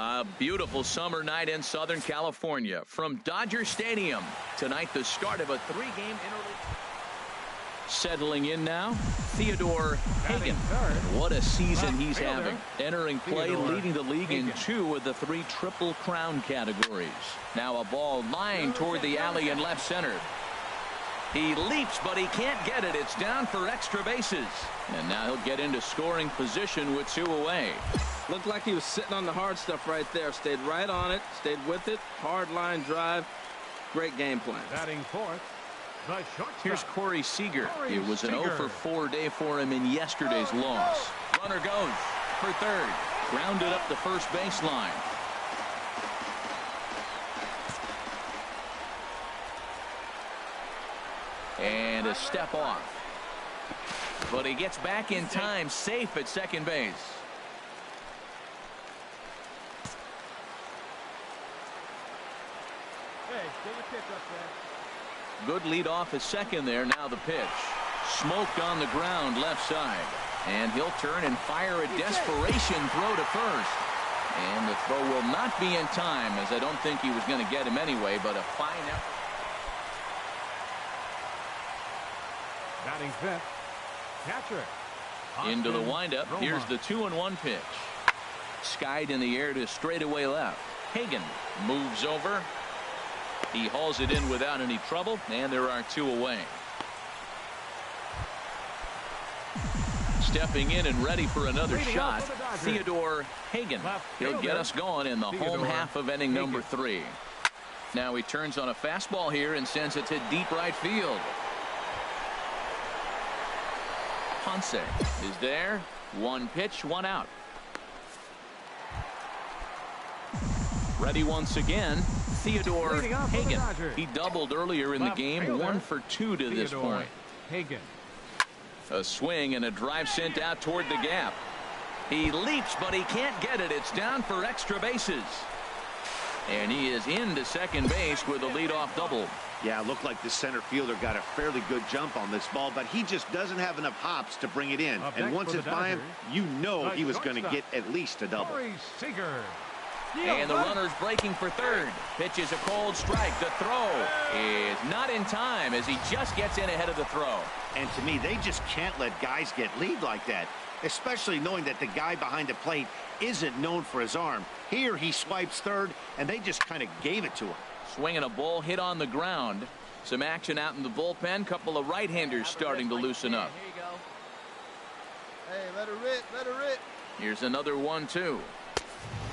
A beautiful summer night in Southern California from Dodger Stadium. Tonight, the start of a 3-game interleague. Settling in now, Theodore Hagan. What a season he's having. Entering play, leading the league in 2 of the 3 Triple Crown categories. Now a ball lined toward the alley in left center. He leaps, but he can't get it. It's down for extra bases. And now he'll get into scoring position with 2 away. Looked like he was sitting on the hard stuff right there. Stayed right on it. Stayed with it. Hard line drive. Great game plan. Batting fourth, the shortstop. Here's Corey Seager. It was an 0-for-4 day for him in yesterday's loss. Runner goes for third. Grounded up the first baseline. And a step off. But he gets back in time, safe at second base. Good lead off at second there. Now the pitch. Smoked on the ground left side. And he'll turn and fire a desperation throw to first. And the throw will not be in time, as I don't think he was going to get him anyway, but a fine effort. Batting fifth, catcher. Into the windup. Here's the 2-1 pitch. Skied in the air to straightaway left. Hagan moves over. He hauls it in without any trouble, and there are 2 away. Stepping in and ready for another shot, Theodore Hagan. He'll get us going in the home half of inning number 3. Now he turns on a fastball here and sends it to deep right field. Ponce is there. 1 pitch, 1 out. Ready once again, Theodore Hagan. He doubled earlier in the game, 1 for 2 to this point. Hagan. A swing and a drive sent out toward the gap. He leaps, but he can't get it. It's down for extra bases. And he is into second base with a leadoff double. Yeah, it looked like the center fielder got a fairly good jump on this ball, but he just doesn't have enough hops to bring it in. And once it's by him, you know he was going to get at least a double. And the runner's breaking for third. Pitches a cold strike. The throw is not in time as he just gets in ahead of the throw. And to me, they just can't let guys get lead like that, especially knowing that the guy behind the plate isn't known for his arm. Here he swipes third, and they just kind of gave it to him. Swinging a ball hit on the ground. Some action out in the bullpen. Couple of right-handers starting to loosen up. Here you go. Hey, let her rip, let her rip. Here's another 1-2.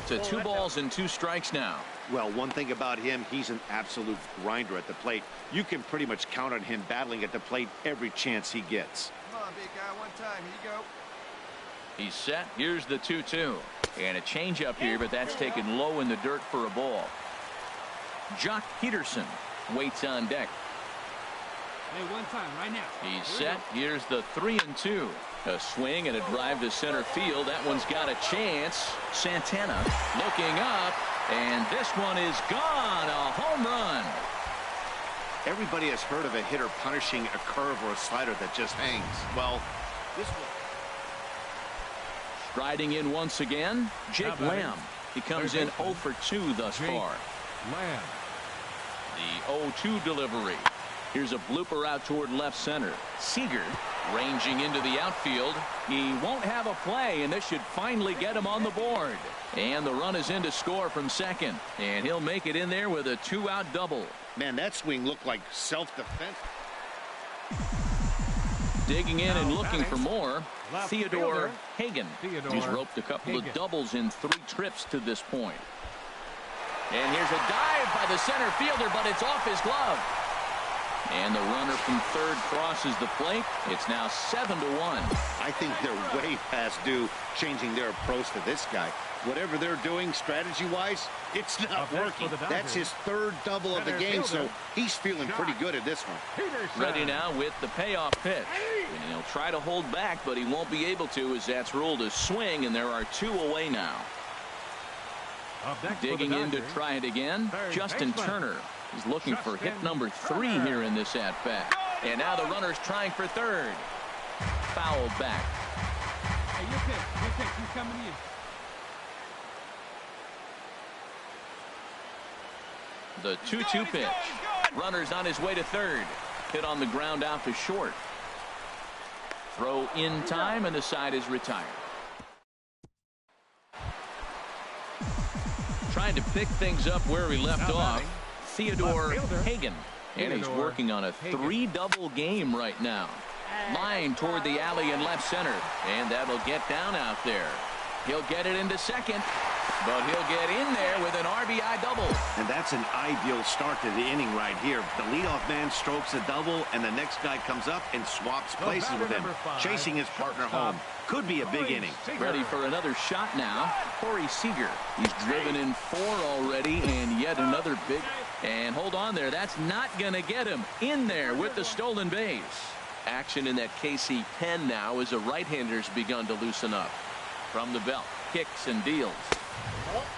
To 2 balls and 2 strikes now. Well, one thing about him, he's an absolute grinder at the plate. You can pretty much count on him battling at the plate every chance he gets. Come on, big guy, one time. Here you go. He's set. Here's the 2-2. And a changeup here, but that's taken low in the dirt for a ball. Jock Peterson waits on deck. Hey, one time, right now. He's set. Here's the 3-2. A swing and a drive to center field. That one's got a chance. Santana looking up, and this one is gone. A home run. Everybody has heard of a hitter punishing a curve or a slider that just hangs. Well, this one. Striding in once again, Jake Lamb. He comes in 0 for 2 thus far. Lamb. The 0-2 delivery. Here's a blooper out toward left center. Seager ranging into the outfield. He won't have a play, and this should finally get him on the board. And the run is in to score from second. And he'll make it in there with a 2-out double. Man, that swing looked like self-defense. Digging in and looking for more, Theodore Hagan. He's roped a couple of doubles in 3 trips to this point. And here's a dive by the center fielder, but it's off his glove. And the runner from third crosses the plate. It's now 7-1. I think they're way past due changing their approach to this guy. Whatever they're doing strategy-wise, it's not working. That's his 3rd double of the game, so he's feeling pretty good at this one. Ready now with the payoff pitch. And he'll try to hold back, but he won't be able to, as that's ruled a swing, and there are 2 away now. Digging in to try it again, Justin Turner. He's looking for hit number 3 here in this at-bat. And now the runner's trying for third. Fouled back. Hey, your pick. He's coming in. The 2-2 pitch. Runner's on his way to third. Hit on the ground out to short. Throw in time, and the side is retired. Trying to pick things up where we left off, Theodore Hagan. And he's working on a 3-double game right now. Line toward the alley in left center. And that'll get down out there. He'll get it into second. But he'll get in there with an RBI double. And that's an ideal start to the inning right here. The leadoff man strokes a double, and the next guy comes up and swaps places with him, chasing his partner home. Could be a big inning. Ready for another shot now. Corey Seager. He's driven in 4 already, and yet another big. And hold on there. That's not going to get him in there with the stolen base. Action in that KC pen now as a right-hander's begun to loosen up. From the belt, kicks and deals.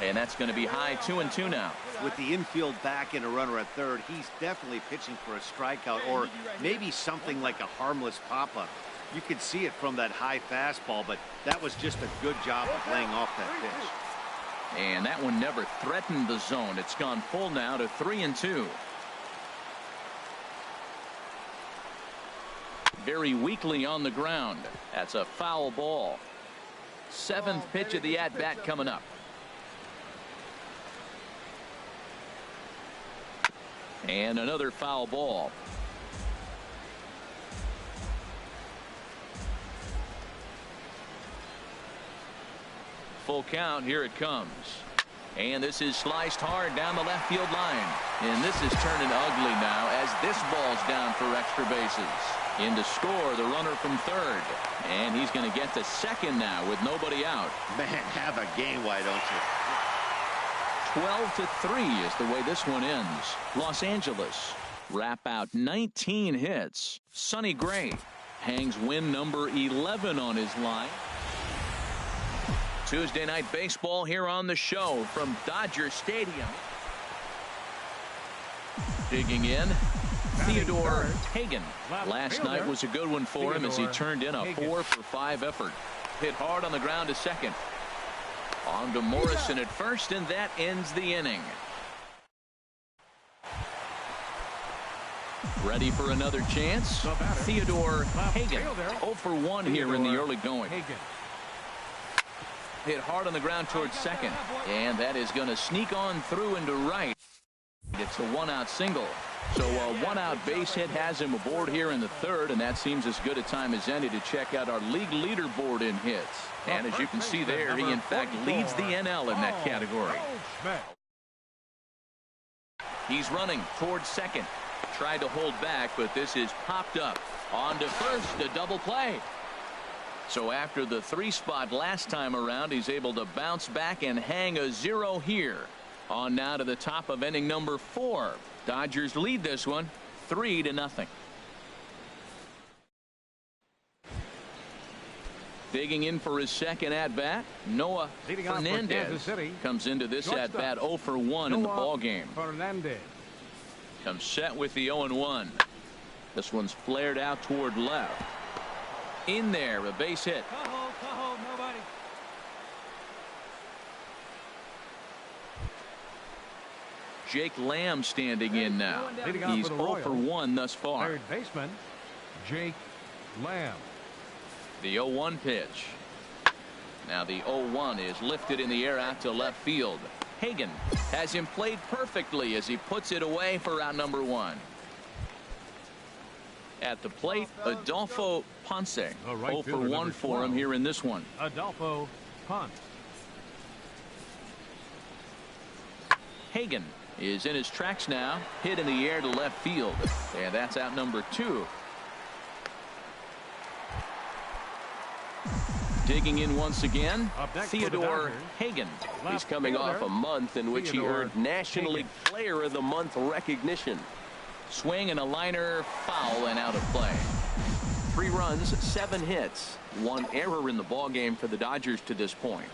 And that's going to be high 2-2 now. With the infield back and a runner at third, he's definitely pitching for a strikeout or maybe something like a harmless pop-up. You could see it from that high fastball, but that was just a good job of laying off that pitch. And that one never threatened the zone. It's gone full now to 3-2. Very weakly on the ground. That's a foul ball. 7th pitch of the at-bat coming up. And another foul ball. Full count. Here it comes. And this is sliced hard down the left field line. And this is turning ugly now as this ball's down for extra bases. In to score the runner from third. And he's going to get to second now with nobody out. Man, have a game, why don't you? 12-3 is the way this one ends. Los Angeles wrap out 19 hits. Sonny Gray hangs win number 11 on his line. Tuesday night baseball here on the show from Dodger Stadium. Digging in, Theodore Hagan. Last night was a good one for him as he turned in a 4-for-5 effort. Hit hard on the ground to second. On to Morrison at first, and that ends the inning. Ready for another chance? Theodore Hagan. 0-for-1 here in the early going. Hit hard on the ground towards second, and that is going to sneak on through into right. It's a 1-out single. So a 1-out base hit has him aboard here in the third, and that seems as good a time as any to check out our league leaderboard in hits. And as you can see there, he in fact leads the NL in that category. He's running towards second. Tried to hold back, but this is popped up. On to first, a double play. So after the 3 spot last time around, he's able to bounce back and hang a 0 here. On now to the top of inning number 4. Dodgers lead this one 3-0. Digging in for his second at-bat, Noah Fernandez comes into this at-bat 0-for-1 in the ballgame. Comes set with the 0-1. This one's flared out toward left. In there, a base hit. Nobody. Jake Lamb standing in now. He's 0-for-1 thus far. Third baseman, Jake Lamb. The 0-1 pitch. Now the 0-1 is lifted in the air out to left field. Hagan has him played perfectly as he puts it away for out number 1. At the plate, Adolfo Ponce. 0-for-1 for him here in this one. Adolfo Ponce. Hagan is in his tracks now. Hit in the air to left field. And that's out number 2. Digging in once again, Theodore Hagan. He's coming off a month in which he earned National League Player of the Month recognition. Swing and a liner, foul and out of play. 3 runs, 7 hits, 1 error in the ballgame for the Dodgers to this point.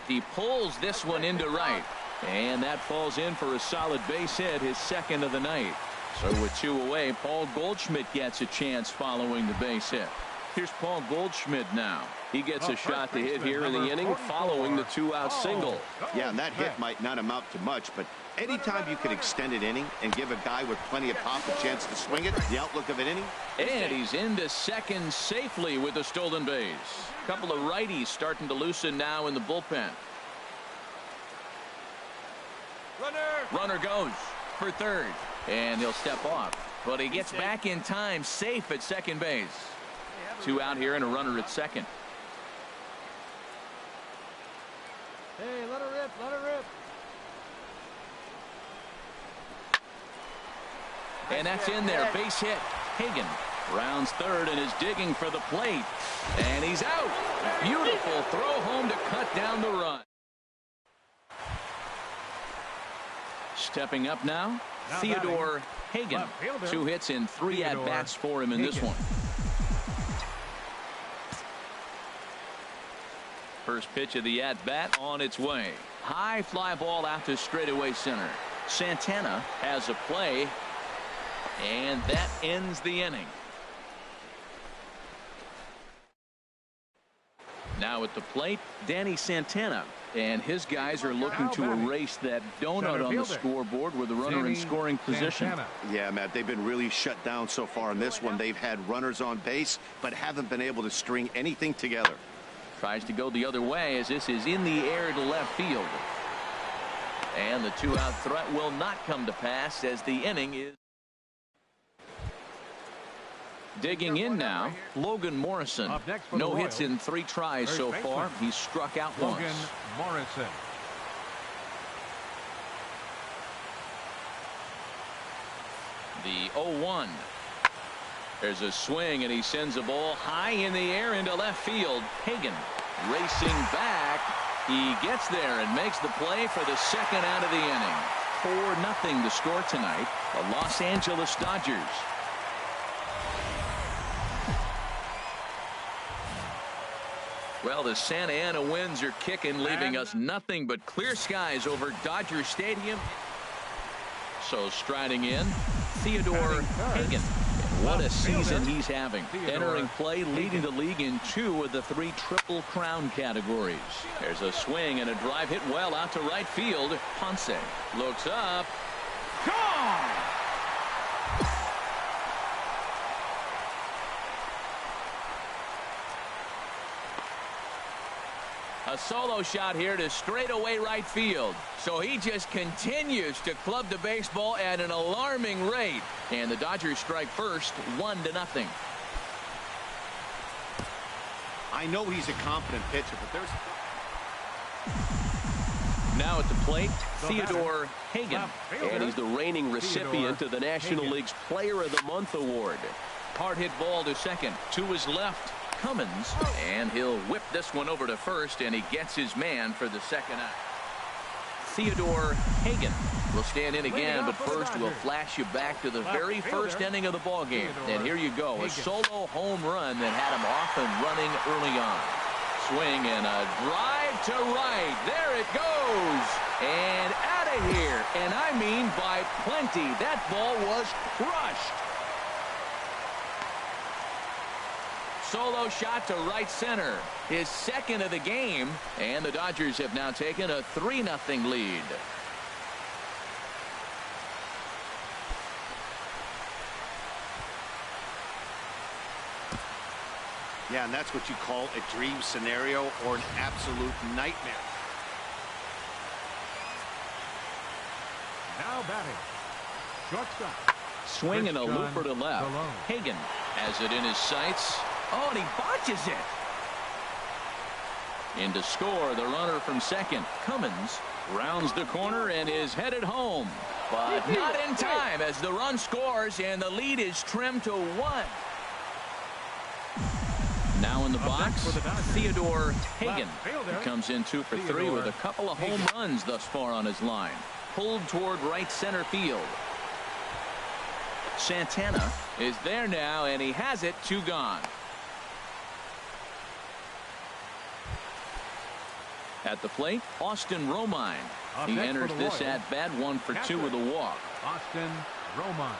He pulls this one into right, and that falls in for a solid base hit, his second of the night. So with 2 away, Paul Goldschmidt gets a chance following the base hit. Here's Paul Goldschmidt now. He gets a shot to hit here in the inning following the 2-out single. Yeah, and that hit might not amount to much, but anytime you can extend an inning and give a guy with plenty of pop a chance to swing it, the outlook of an inning. And he's into second safely with the stolen base. A couple of righties starting to loosen now in the bullpen. Runner goes for third, and he'll step off. But he gets back in time, safe at second base. 2 out here and a runner at second. Hey, let her rip, let her rip. And that's in there. Base hit. Hagan rounds third and is digging for the plate. And he's out. Beautiful throw home to cut down the run. Stepping up now, Theodore Hagan. 2 hits and 3 at-bats for him in this one. First pitch of the at-bat on its way. High fly ball out to straightaway center. Santana has a play, and that ends the inning. Now at the plate, Danny Santana. And his guys are looking to erase that donut on the scoreboard with a runner in scoring position. Yeah, Matt, they've been really shut down so far in this one. They've had runners on base, but haven't been able to string anything together. Tries to go the other way as this is in the air to left field. And the 2-out threat will not come to pass as the inning is. Digging in now, Logan Morrison. No hits in 3 tries so far. He's struck out once. Logan Morrison. The 0-1. There's a swing, and he sends a ball high in the air into left field. Hagan racing back. He gets there and makes the play for the second out of the inning. 4-0 the score tonight. The Los Angeles Dodgers. Well, the Santa Ana winds are kicking, leaving us nothing but clear skies over Dodger Stadium. So striding in, Theodore Hagan. What a season he's having. Entering play, leading the league in 2 of the 3 Triple Crown categories. There's a swing and a drive hit well out to right field. Ponce looks up. Gone! A solo shot here to straightaway right field. So he just continues to club the baseball at an alarming rate. And the Dodgers strike first, 1-0. I know he's a confident pitcher, but there's... Now at the plate, Theodore Hagan. And he's the reigning recipient of the National League's Player of the Month award. Hard hit ball to second. To his left, Cummins, and he'll whip this one over to first, and he gets his man for the second out. Theodore Hagan will stand in again, but first we'll flash you back to the very first inning of the ball game. And here you go, a solo home run that had him off and running early on. Swing and a drive to right. There it goes. And out of here. And I mean by plenty. That ball was crushed. Solo shot to right center. His second of the game. And the Dodgers have now taken a 3-0 lead. Yeah, and that's what you call a dream scenario or an absolute nightmare. Now batting. Shortstop. Swing and a looper to left. Hagan has it in his sights. Oh, and he botches it. In to score, the runner from second. Cummins rounds the corner and is headed home. But not in time as the run scores and the lead is trimmed to 1. Now in the box, Theodore Hagan. He comes in 2 for 3 with a couple of home runs thus far on his line. Pulled toward right center field. Santana is there now, and he has it. 2 gone. At the plate, Austin Romine. He enters this at bat 1 for 2 with a walk. Austin Romine.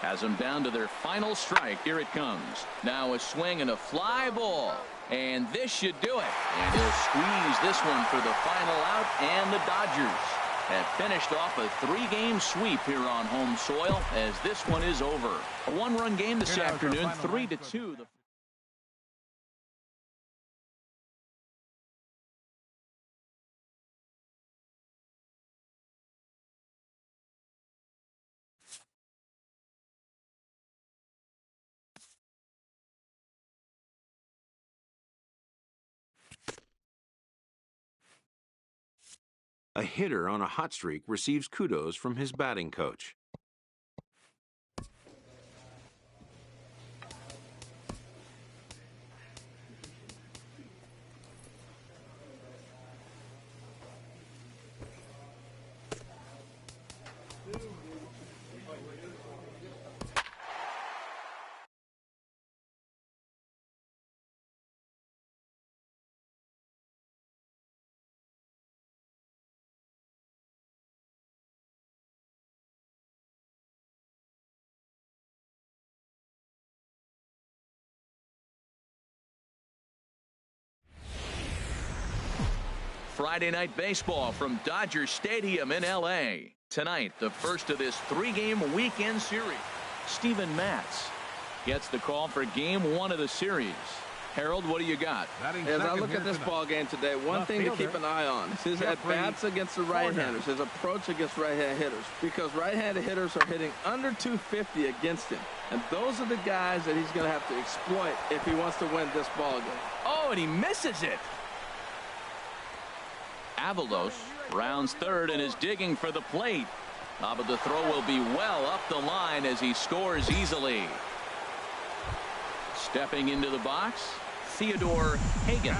Has them down to their final strike. Here it comes. Now a swing and a fly ball. And this should do it. And he'll squeeze this one for the final out. And the Dodgers have finished off a 3-game sweep here on home soil as this one is over. A 1-run game this afternoon, 3-2. A hitter on a hot streak receives kudos from his batting coach. Friday night baseball from Dodger Stadium in L.A. Tonight, the first of this 3-game weekend series. Steven Matz gets the call for game 1 of the series. Harold, what do you got? As I look at this ball game today, one thing to keep an eye on is his at-bats against the right-handers, his approach against right-hand hitters, because right-handed hitters are hitting under 250 against him. And those are the guys that he's going to have to exploit if he wants to win this ball game. Oh, and he misses it. Avalos rounds third and is digging for the plate. But the throw will be well up the line as he scores easily. Stepping into the box, Theodore Hagan.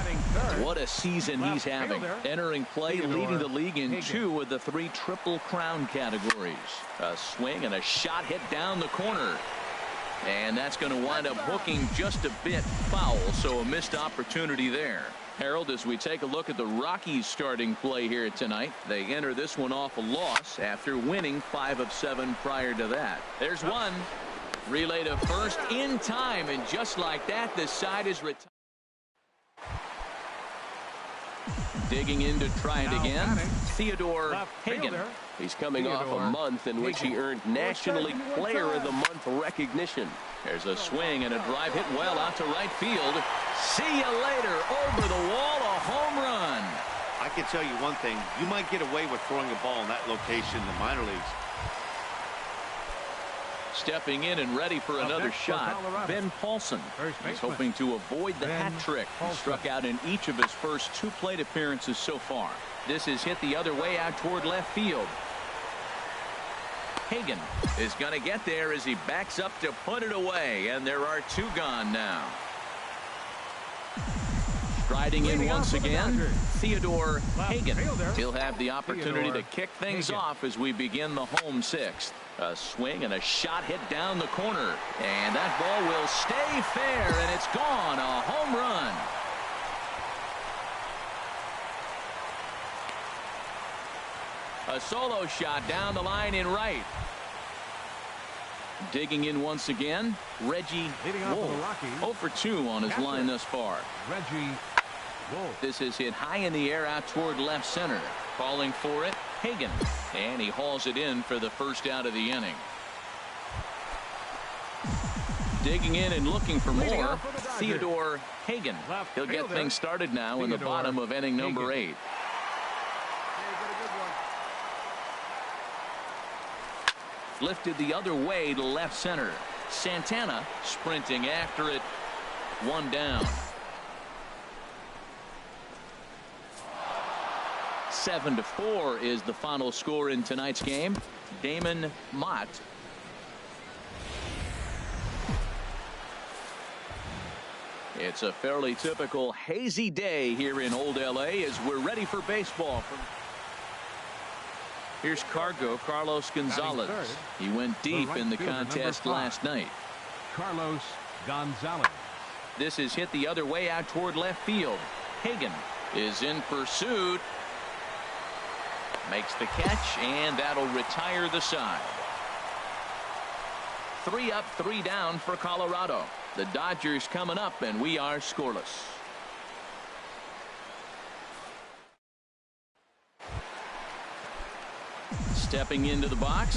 What a season he's having. Entering play, leading the league in 2 of the 3 Triple Crown categories. A swing and a shot hit down the corner. And that's going to wind up hooking just a bit foul, so a missed opportunity there. Harold, as we take a look at the Rockies starting play here tonight, they enter this one off a loss after winning 5 of 7 prior to that. There's one. Relay to first in time, and just like that, the side is retired. Digging in to try it again, Theodore Hagan. He's coming off a month in which he earned National League Player of the Month recognition. There's a swing and a drive hit well out to right field. See you later. Over the wall, a home run. I can tell you one thing. You might get away with throwing a ball in that location in the minor leagues. Stepping in and ready for another shot, Ben Paulson. He's hoping to avoid the hat trick. He struck out in each of his first 2 plate appearances so far. This is hit the other way out toward left field. Hagan is going to get there as he backs up to put it away, and there are 2 gone now. Striding in once again, Theodore Hagan. He'll have the opportunity to kick things off as we begin the home 6th. A swing and a shot hit down the corner, and that ball will stay fair, and it's gone. A home run. A solo shot down the line in right. Digging in once again, Reggie Wolf. 0 for 2 on his line thus far. Reggie Wolf. This is hit high in the air out toward left center. Calling for it, Hagan. And he hauls it in for the first out of the inning. Digging in and looking for more, Theodore Hagan. He'll get things started now in the bottom of inning number 8. Lifted the other way to left center. Santana sprinting after it. 1 down. 7-4 is the final score in tonight's game. Damon Mott. It's a fairly typical hazy day here in Old L.A. as we're ready for baseball. Here's Carlos Gonzalez. He went deep in the contest last night. Carlos Gonzalez. This is hit the other way out toward left field. Hagan is in pursuit. Makes the catch, and that'll retire the side. 3 up, 3 down for Colorado. The Dodgers coming up, and we are scoreless. Stepping into the box,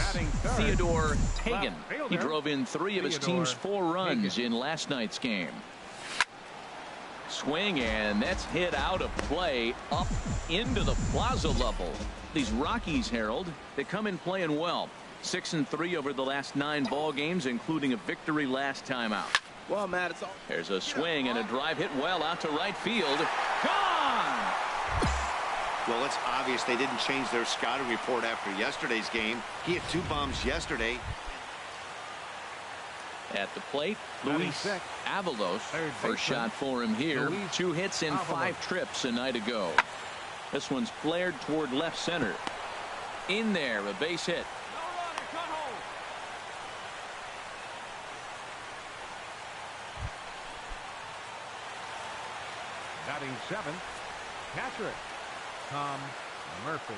Theodore Hagan. He drove in 3 of his team's 4 runs in last night's game. Swing, and that's hit out of play up into the plaza level. These Rockies, Harold, they come in playing well. 6-3 over the last 9 ball games, including a victory last time out. Well, Matt, it's all. There's a swing and a drive hit well out to right field. Gone! Well, it's obvious they didn't change their scouting report after yesterday's game. He hit 2 bombs yesterday. At the plate, Luis Avalos. First shot for him here. 2 hits in 5 trips a night ago. This one's flared toward left center. In there, a base hit. Batting 7th, catcher, Tom Murphy.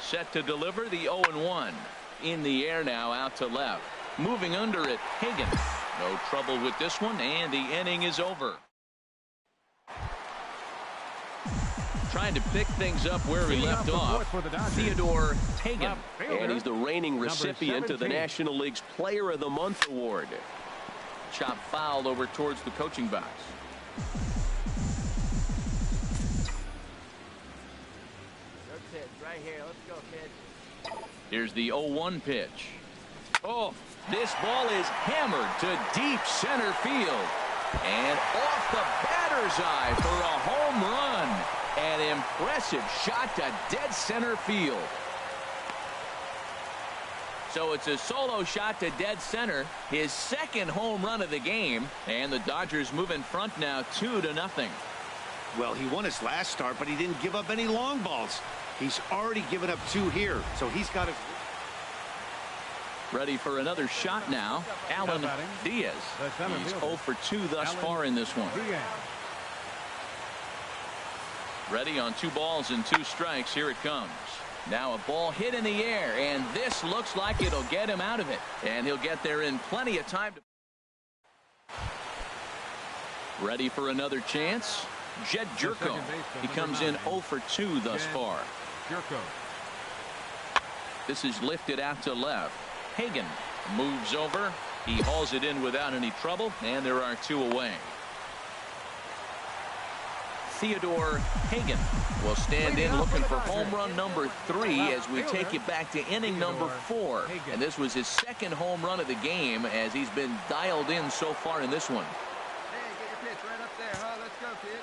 Set to deliver the 0-1. In the air now, out to left. Moving under it, Hagan. No trouble with this one, and the inning is over. Trying to pick things up where he left off, Theodore Hagan. And he's the reigning recipient of the National League's Player of the Month award. Chop fouled over towards the coaching box. Right here. Let's go, kid. Here's the 0-1 pitch. Oh, this ball is hammered to deep center field. And off the batter's eye for a home run. An impressive shot to dead center field. So it's a solo shot to dead center, his 2nd home run of the game, and the Dodgers move in front now 2-0. Well, he won his last start, but he didn't give up any long balls. He's already given up 2 here, so he's got to. Ready for another shot now, Alan Diaz. He's 0 for 2 thus far in this one. Ready on 2 balls and 2 strikes. Here it comes. Now a ball hit in the air, and this looks like it'll get him out of it. And he'll get there in plenty of time. Ready for another chance. Jed Jerko. He comes in 0 for 2 thus far. This is lifted out to left. Hagan moves over. He hauls it in without any trouble, and there are 2 away. Theodore Hagan will stand in looking for home run number 3 as we take you back to inning number 4. And this was his 2nd home run of the game as he's been dialed in so far in this one. Hey, get your pitch right up there, huh? Let's go, kid.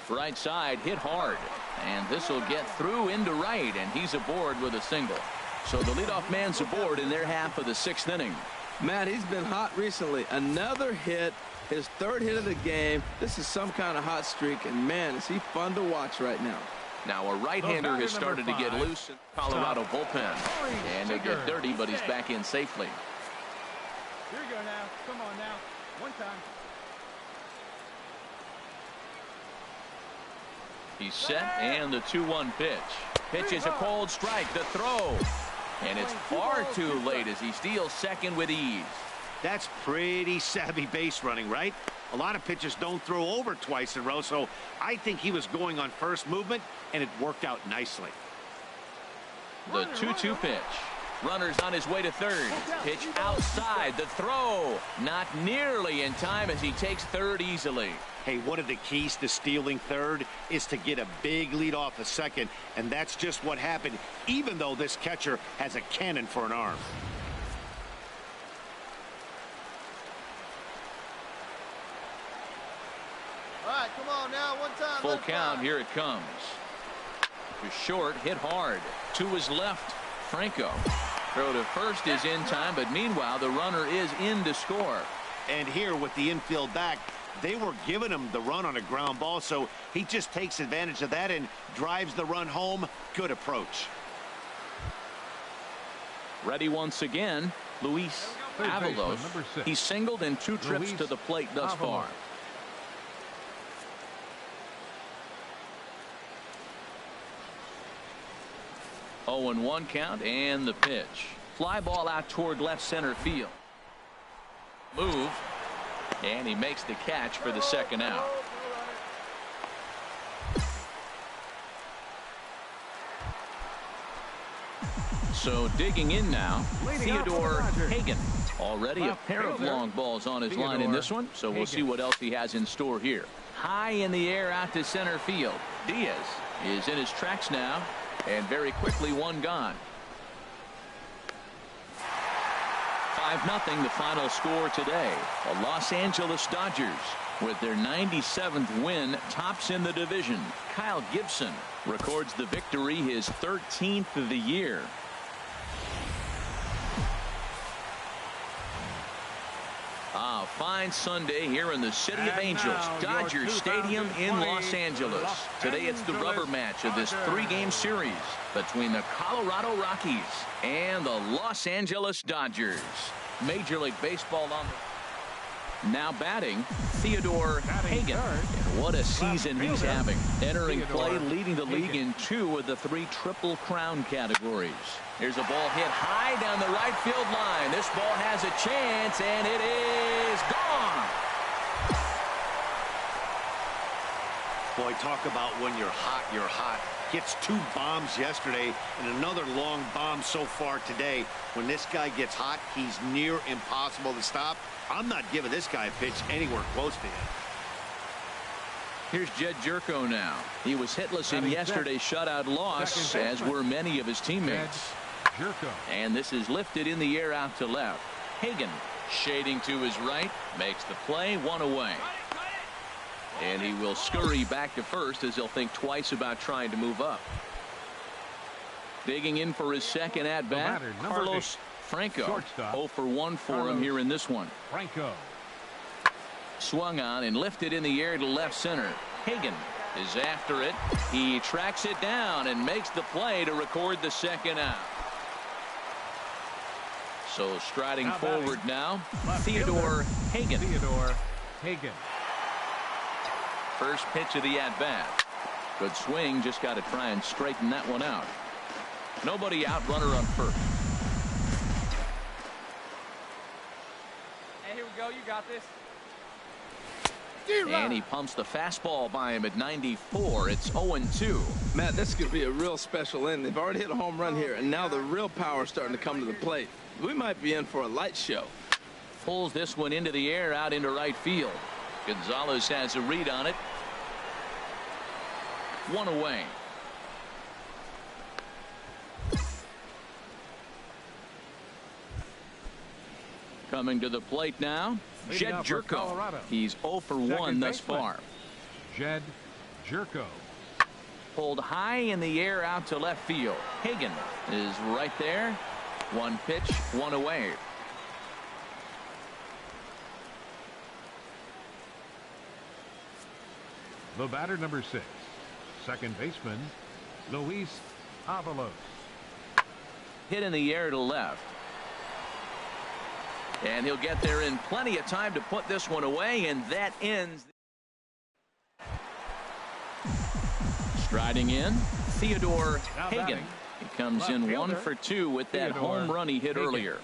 Right side hit hard, and this will get through into right, and he's aboard with a single. So the leadoff man's aboard in their half of the 6th inning. Matt, he's been hot recently. Another hit, his 3rd hit of the game. This is some kind of hot streak, and man, is he fun to watch right now. Now a right-hander has started to get loose in Colorado bullpen, and they get dirty, but he's back in safely. Here you go now. Come on now. One time. He's set, and the 2-1 pitch. Pitch is a cold strike. The throw. And it's far too late as he steals 2nd with ease. That's pretty savvy base running, right? A lot of pitchers don't throw over twice in a row, so I think he was going on first movement, and it worked out nicely. The 2-2 pitch. Runner's on his way to 3rd. Pitch outside. The throw. Not nearly in time as he takes 3rd easily. Hey, one of the keys to stealing 3rd is to get a big lead off a 2nd, and that's just what happened, even though this catcher has a cannon for an arm. All right, come on now. One time. Full count. Here it comes. To short, hit hard. To his left, Franco. Throw to first is in time, but meanwhile, the runner is in to score. And here with the infield back, they were giving him the run on a ground ball, so he just takes advantage of that and drives the run home. Good approach. Ready once again, Luis Avalos. He's singled in 2 trips to the plate thus far. 0-1 count and the pitch. Fly ball out toward left center field. Move. And he makes the catch for the second out. So digging in now, Theodore Hagan. Already a pair of long balls on his line in this one, so we'll see what else he has in store here. High in the air out to center field. Diaz is in his tracks now, and very quickly one gone. 5-0 the final score today. The Los Angeles Dodgers, with their 97th win, tops in the division. Kyle Gibson records the victory, his 13th of the year. A fine Sunday here in the City of Angels, Dodger Stadium in Los Angeles. Today it's the rubber match of this 3-game series between the Colorado Rockies and the Los Angeles Dodgers. Major League Baseball on the... Now batting, Theodore Hagan. And what a season he's having. Entering play, leading the league in 2 of the 3 Triple Crown categories. Here's a ball hit high down the right field line. This ball has a chance, and it is gone. Boy, talk about when you're hot, you're hot. Gets 2 bombs yesterday and another long bomb so far today. When this guy gets hot, he's near impossible to stop. I'm not giving this guy a pitch anywhere close to him. Here's Jed Jerko now. He was hitless in yesterday's shutout loss, as were many of his teammates. And this is lifted in the air out to left. Hagan shading to his right, makes the play, 1 away. And he will scurry back to first as he'll think twice about trying to move up. Digging in for his second at-bat, Carlos Franco. 0 for 1 for him here in this one. Franco. Swung on and lifted in the air to left center. Hagan is after it. He tracks it down and makes the play to record the second out. So striding forward now, Theodore Hagan. First pitch of the at-bat. Good swing, just got to try and straighten that one out. Nobody out, runner on first. Hey, here we go, you got this. And he pumps the fastball by him at 94. It's 0-2. Matt, this could be a real special inning. They've already hit a home run here, and now the real power is starting to come to the plate. We might be in for a light show. Pulls this one into the air out into right field. Gonzalez has a read on it. 1 away. Coming to the plate now, Jed Jerko. He's 0 for 1 thus far. Jed Jerko. Pulled high in the air out to left field. Hagan is right there. 1 pitch, 1 away. The batter, number 6, second baseman, Luis Avalos. Hit in the air to left. And he'll get there in plenty of time to put this one away, and that ends. Striding in, Theodore Hagan. He comes in 1 for 2 with that home run he hit earlier.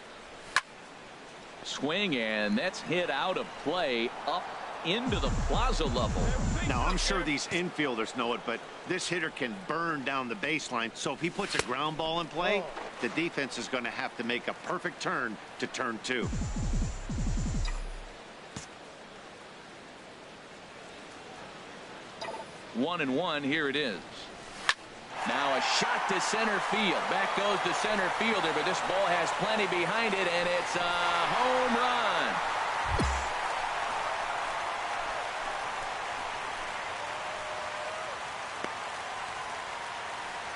Swing, and that's hit out of play up into the plaza level. Now, I'm sure these infielders know it, but this hitter can burn down the baseline. So if he puts a ground ball in play, the defense is going to have to make a perfect turn to turn 2. One and one, here it is. Now a shot to center field. Back goes the center fielder, but this ball has plenty behind it, and it's a home run.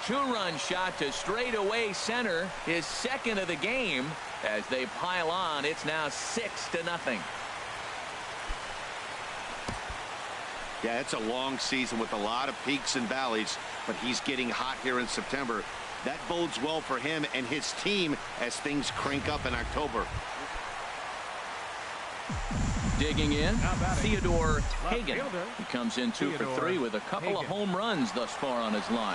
Two-run shot to straightaway center, his second of the game. As they pile on, it's now 6-0. Yeah, it's a long season with a lot of peaks and valleys, but he's getting hot here in September. That bodes well for him and his team as things crank up in October. Digging in, Theodore Hagan. He comes in 2 for 3 with a couple of home runs thus far on his line.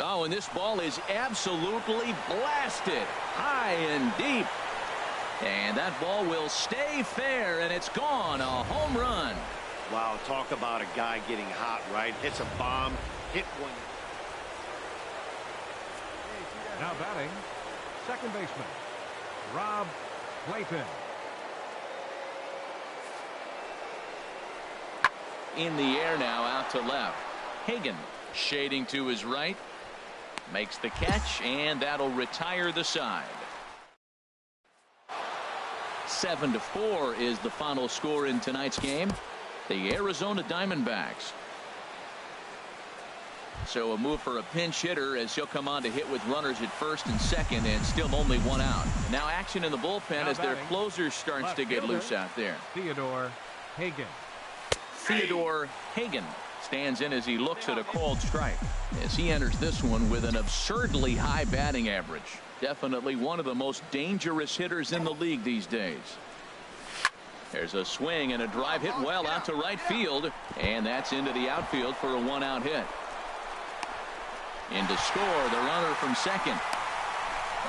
Oh, and this ball is absolutely blasted high and deep. And that ball will stay fair, and it's gone. A home run. Wow, talk about a guy getting hot, right? Hits a bomb, hit one. Now batting, second baseman, Rob Clayton. In the air now, out to left. Hagan shading to his right. Makes the catch, and that'll retire the side. 7-4 is the final score in tonight's game. The Arizona Diamondbacks. So a move for a pinch hitter as he'll come on to hit with runners at first and second, and still only one out. Now action in the bullpen as their closer starts to get loose out there. Theodore Hagan. Theodore Hagan stands in as he looks at a called strike as he enters this one with an absurdly high batting average. Definitely one of the most dangerous hitters in the league these days. There's a swing and a drive hit well out to right field, and that's into the outfield for a one-out hit. In to score the runner from second,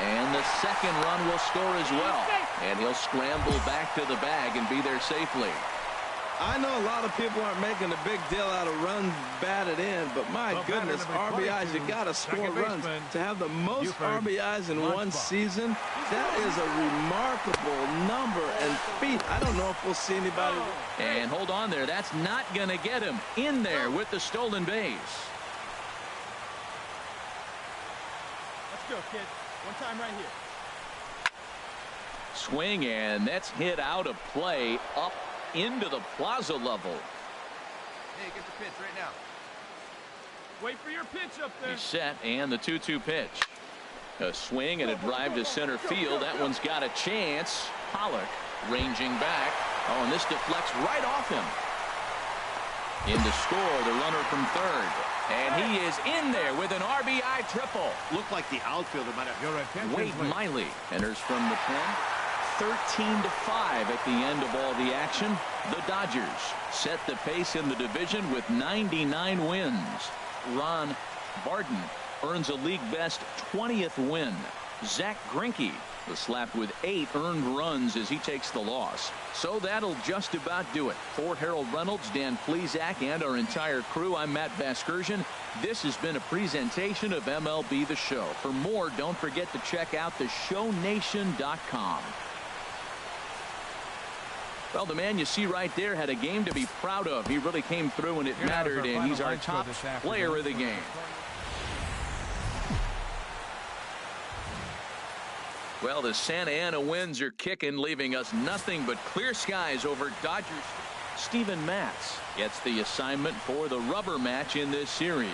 and the second run will score as well, and he'll scramble back to the bag and be there safely. I know a lot of people aren't making a big deal out of runs batted in, but my goodness, RBIs, you got to score runs. To have the most RBIs in one season, that is a remarkable number and feat. I don't know if we'll see anybody. And hold on there. That's not going to get him in there with the stolen base. Let's go, kid. One time right here. Swing, and that's hit out of play up into the plaza level. Hey, get the pitch right now. Wait for your pitch up there. He's set, and the 2-2 pitch. A swing and a drive to center field. That one's got a chance. Pollock ranging back. Oh, and this deflects right off him. In to score the runner from third. And he is in there with an RBI triple. Looked like the outfielder might have. Wade Miley enters from the pen. 13-5 at the end of all the action. The Dodgers set the pace in the division with 99 wins. Ron Barden earns a league best 20th win. Zach Greinke was slapped with 8 earned runs as he takes the loss. So that'll just about do it. For Harold Reynolds, Dan Plesac, and our entire crew, I'm Matt Vasgersian. This has been a presentation of MLB The Show. For more, don't forget to check out theshownation.com. Well, the man you see right there had a game to be proud of. He really came through and it mattered, and he's our top player of the game. Well, the Santa Ana winds are kicking, leaving us nothing but clear skies over Dodgers. Steven Matz gets the assignment for the rubber match in this series.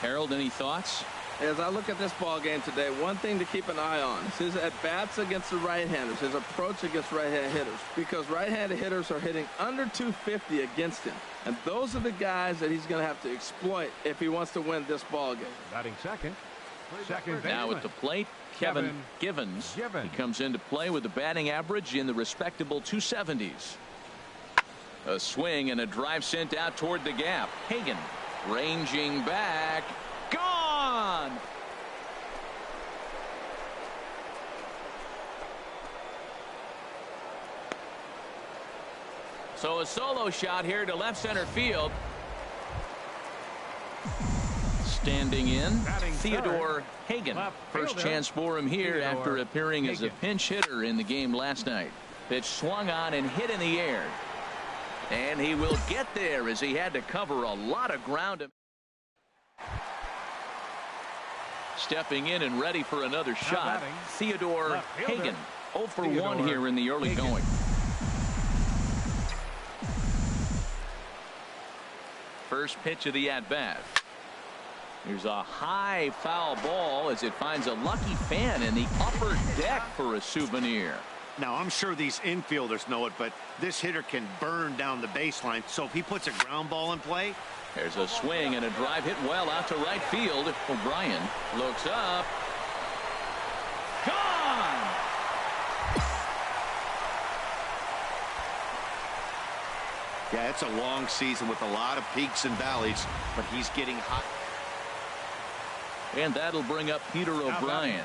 Harold, any thoughts? As I look at this ball game today, one thing to keep an eye on is his at-bats against the right-handers, his approach against right-handed hitters, because right-handed hitters are hitting under 250 against him, and those are the guys that he's going to have to exploit if he wants to win this ball game. Batting second Now at the plate, Kevin Givens. He comes into play with a batting average in the respectable 270s. A swing and a drive sent out toward the gap. Hagan ranging back. Gone! So a solo shot here to left center field. Standing in, Theodore Hagan. First chance for him here after appearing as a pinch hitter in the game last night. Pitch swung on and hit in the air. And he will get there as he had to cover a lot of ground. Stepping in and ready for another shot, Theodore Hagan. 0 for 1 here in the early going. First pitch of the at-bat. Here's a high foul ball as it finds a lucky fan in the upper deck for a souvenir. Now, I'm sure these infielders know it, but this hitter can burn down the baseline. So if he puts a ground ball in play. There's a swing and a drive hit well out to right field. O'Brien looks up. Gone! Yeah, it's a long season with a lot of peaks and valleys, but he's getting hot. And that'll bring up Peter O'Brien.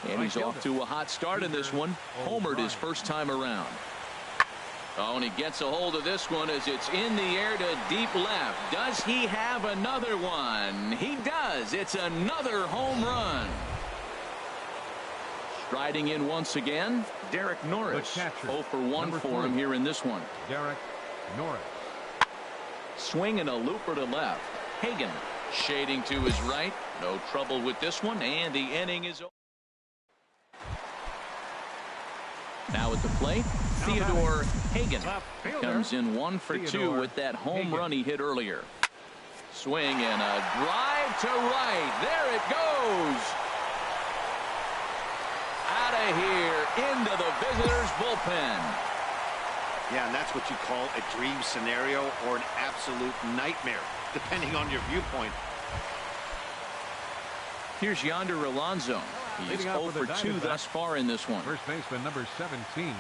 And he's off to a hot start in this one. Homered his first time around. Oh, and he gets a hold of this one as it's in the air to deep left. Does he have another one? He does. It's another home run. Striding in once again, Derek Norris. 0 for 1 for him here in this one. Derek Norris. Swing and a looper to left. Hagan shading to his right. No trouble with this one, and the inning is over. Now at the plate, Theodore Hagan comes in 1 for 2 with that home run he hit earlier. Swing and a drive to right. There it goes. Out of here into the visitors' bullpen. Yeah, and that's what you call a dream scenario or an absolute nightmare, depending on your viewpoint. Here's Yonder Alonso. He's 0 for 2 thus far in this one. First baseman number 17,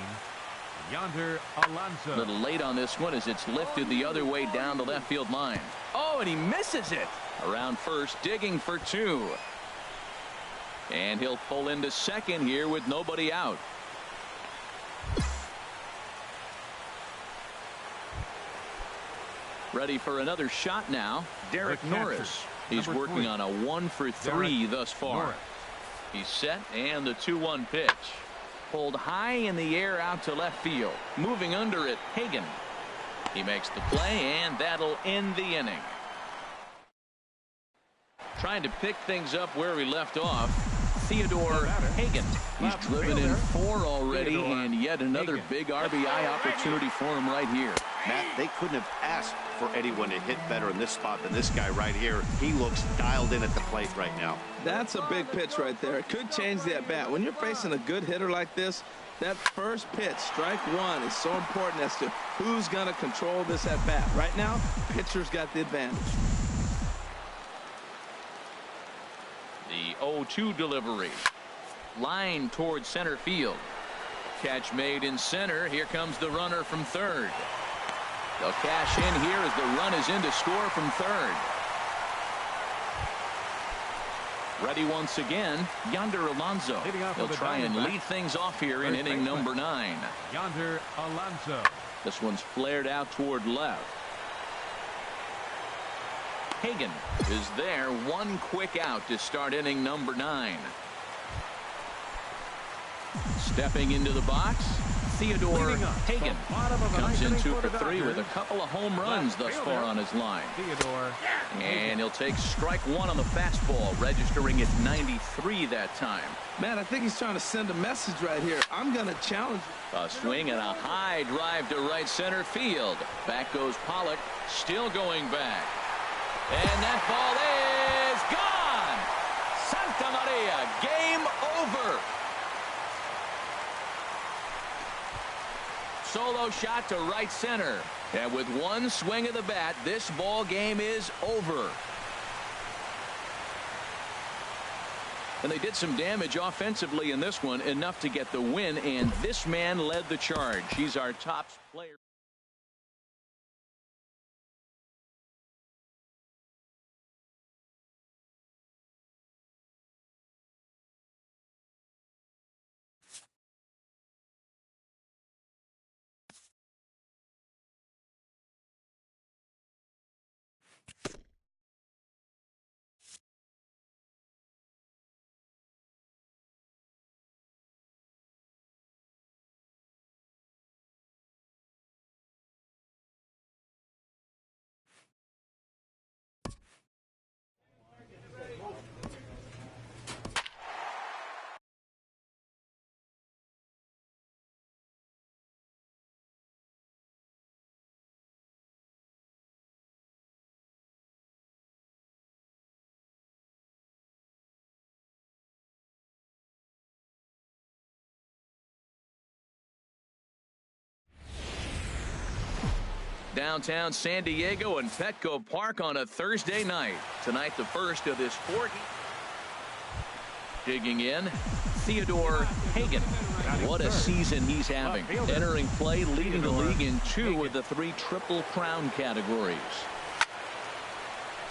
Yonder Alonso. A little late on this one as it's lifted the other way down the left field line. Oh, and he misses it. Around first, digging for 2. And he'll pull into second here with nobody out. Ready for another shot now, Derek Norris. He's working on a 1 for 3 thus far. He's set, and the 2-1 pitch. Pulled high in the air out to left field. Moving under it, Hagan. He makes the play, and that'll end the inning. Trying to pick things up where we left off, Theodore Hagan. He's driven in 4 already, and yet another big RBI opportunity for him right here. Matt, they couldn't have asked for anyone to hit better in this spot than this guy right here. He looks dialed in at the plate right now. That's a big pitch right there. It could change the at-bat. When you're facing a good hitter like this, that first pitch, strike 1, is so important as to who's going to control this at-bat. Right now, pitcher's got the advantage. The 0-2 delivery. Line towards center field. Catch made in center. Here comes the runner from third. They'll cash in here as the run is in to score from third. Ready once again, Yonder Alonso. He'll try and lead things off here in inning number 9. Yonder Alonso. This one's flared out toward left. Hagan is there. 1 quick out to start inning number 9. Stepping into the box, Theodore Hagan comes in 2 for 3 with a couple of home runs thus far on his line. And he'll take strike 1 on the fastball, registering at 93 that time. Man, I think he's trying to send a message right here. I'm going to challenge. A swing and a high drive to right center field. Back goes Pollock, still going back. And that ball is gone. Santa Maria, game over. Solo shot to right center. And with 1 swing of the bat, this ball game is over. And they did some damage offensively in this one, enough to get the win, and this man led the charge. He's our top player. Downtown San Diego and Petco Park on a Thursday night. Tonight, the first of this 4 digging in, Theodore Hagan. What a season he's having. Entering play, leading the league in 2 of the 3 Triple Crown categories.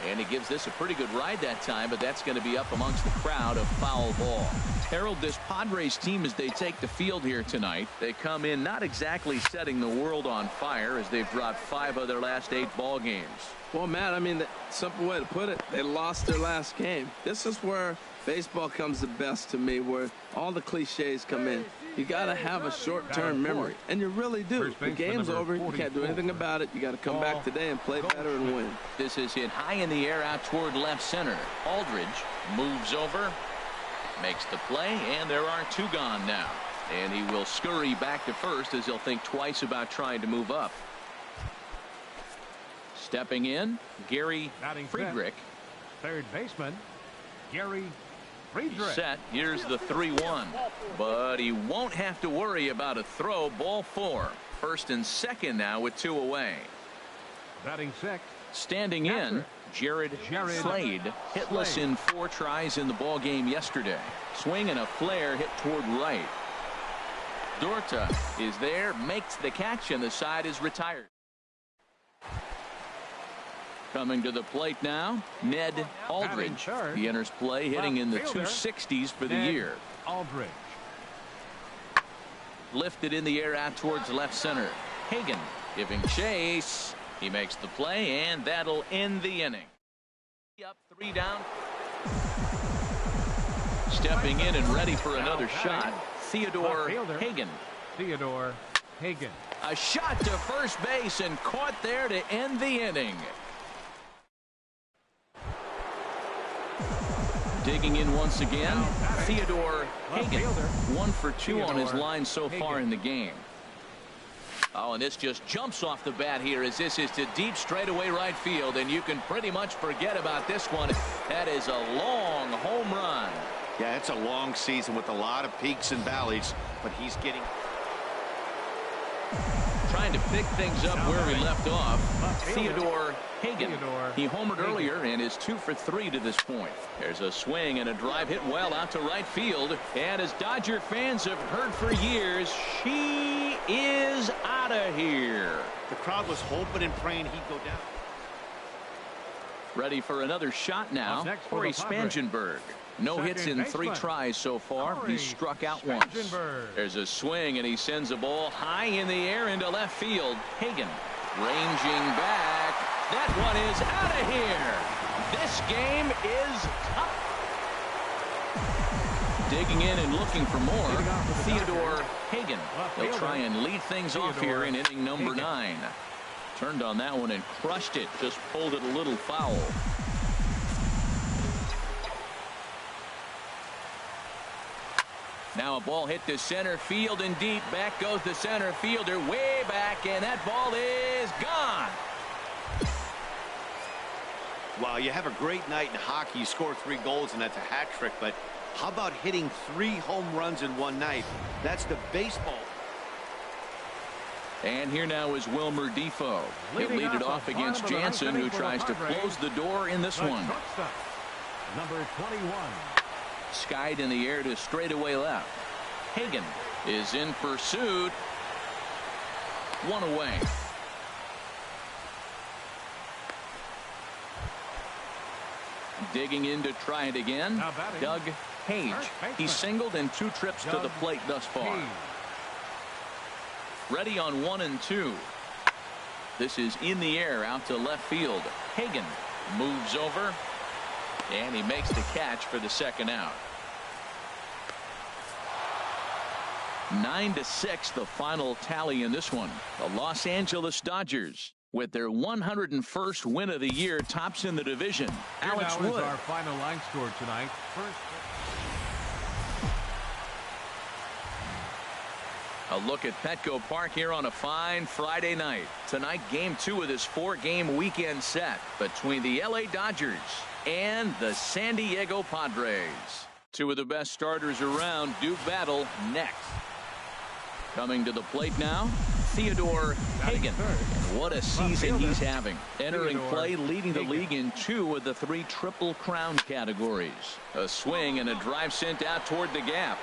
And he gives this a pretty good ride that time, but that's going to be up amongst the crowd. A foul ball. Harold, this Padres team, as they take the field here tonight, they come in not exactly setting the world on fire, as they've dropped 5 of their last 8 ball games. Well, Matt, I mean, the simple way to put it, they lost their last game. This is where baseball comes the best to me, where all the cliches come in. You got to have a short-term memory, and you really do. The game's over. You can't do anything about it. You got to come back today and play better and win. This is hit high in the air out toward left center. Aldridge moves over, makes the play, and there are 2 gone now. And he will scurry back to first, as he'll think twice about trying to move up. Stepping in, Gary Friedrich. Third baseman, Gary Friedrich. Set. Here's the 3-1. But he won't have to worry about a throw. Ball 4. First and second now with 2 away. Batting 6. Standing in, Jared Slade. Hitless in 4 tries in the ball game yesterday. Swing and a flare hit toward right. Dorta is there, makes the catch, and the side is retired. Coming to the plate now, Ned Aldridge. He enters play hitting in the 260s for the year. Aldridge. Lifted in the air out towards left center. Hagan giving chase. He makes the play, and that'll end the inning. Up 3 down. Stepping in and ready for another shot, Theodore Hagan. Theodore Hagan. A shot to first base and caught there to end the inning. Digging in once again, Theodore Hagan. 1 for 2 on his line so far in the game. Oh, and this just jumps off the bat here, as this is to deep straightaway right field, and you can pretty much forget about this one. That is a long home run. Yeah, it's a long season with a lot of peaks and valleys, but he's getting... Trying to pick things up where we left off. Theodore Hagan. He homered earlier and is 2 for 3 to this point. There's a swing and a drive hit well out to right field. And as Dodger fans have heard for years, she is out of here. The crowd was hoping and praying he'd go down. Ready for another shot now. Corey Spangenberg. No hits in 3 tries so far. He struck out once. There's a swing, and he sends a ball high in the air into left field. Hagan ranging back. That one is out of here. This game is tough. Digging in and looking for more, Theodore Hagan. He'll try and lead things off here in inning number 9. Turned on that one and crushed it. Just pulled it a little foul. Now a ball hit to center field and deep. Back goes the center fielder way back, and that ball is gone. Wow, you have a great night in hockey. You score 3 goals, and that's a hat trick. But how about hitting 3 home runs in one night? That's the baseball. And here now is Wilmer Defoe. He'll lead it off against Jansen, who tries to close the door in this one. Number 21. Skied in the air to straightaway left. Hagan is in pursuit. 1 away. Digging in to try it again. Doug Page. He's singled in 2 trips to the plate thus far. Ready on 1 and 2. This is in the air out to left field. Hagan moves over, and he makes the catch for the second out. 9-6 the final tally in this one. The Los Angeles Dodgers, with their 101st win of the year, tops in the division. Here Alex now Wood. Is our final line score tonight. A look at Petco Park here on a fine Friday night. Tonight, game 2 of this 4-game weekend set between the LA Dodgers and the San Diego Padres. 2 of the best starters around do battle next. Coming to the plate now, Theodore Hagan. And what a season he's having. Entering play, leading the league in 2 of the 3 Triple Crown categories. A swing and a drive sent out toward the gap.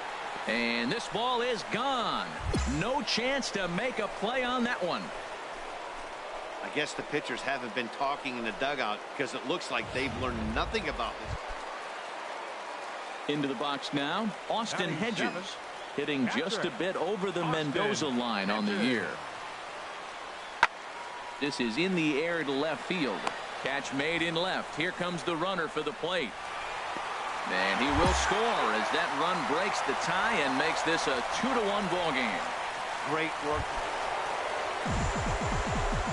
And this ball is gone. No chance to make a play on that one. I guess the pitchers haven't been talking in the dugout because it looks like they've learned nothing about this. Into the box now, Austin Hedges, hitting just a bit over the Mendoza line on the year. This is in the air to left field. Catch made in left. Here comes the runner for the plate. And he will score as that run breaks the tie and makes this a 2-1 ball game. Great work.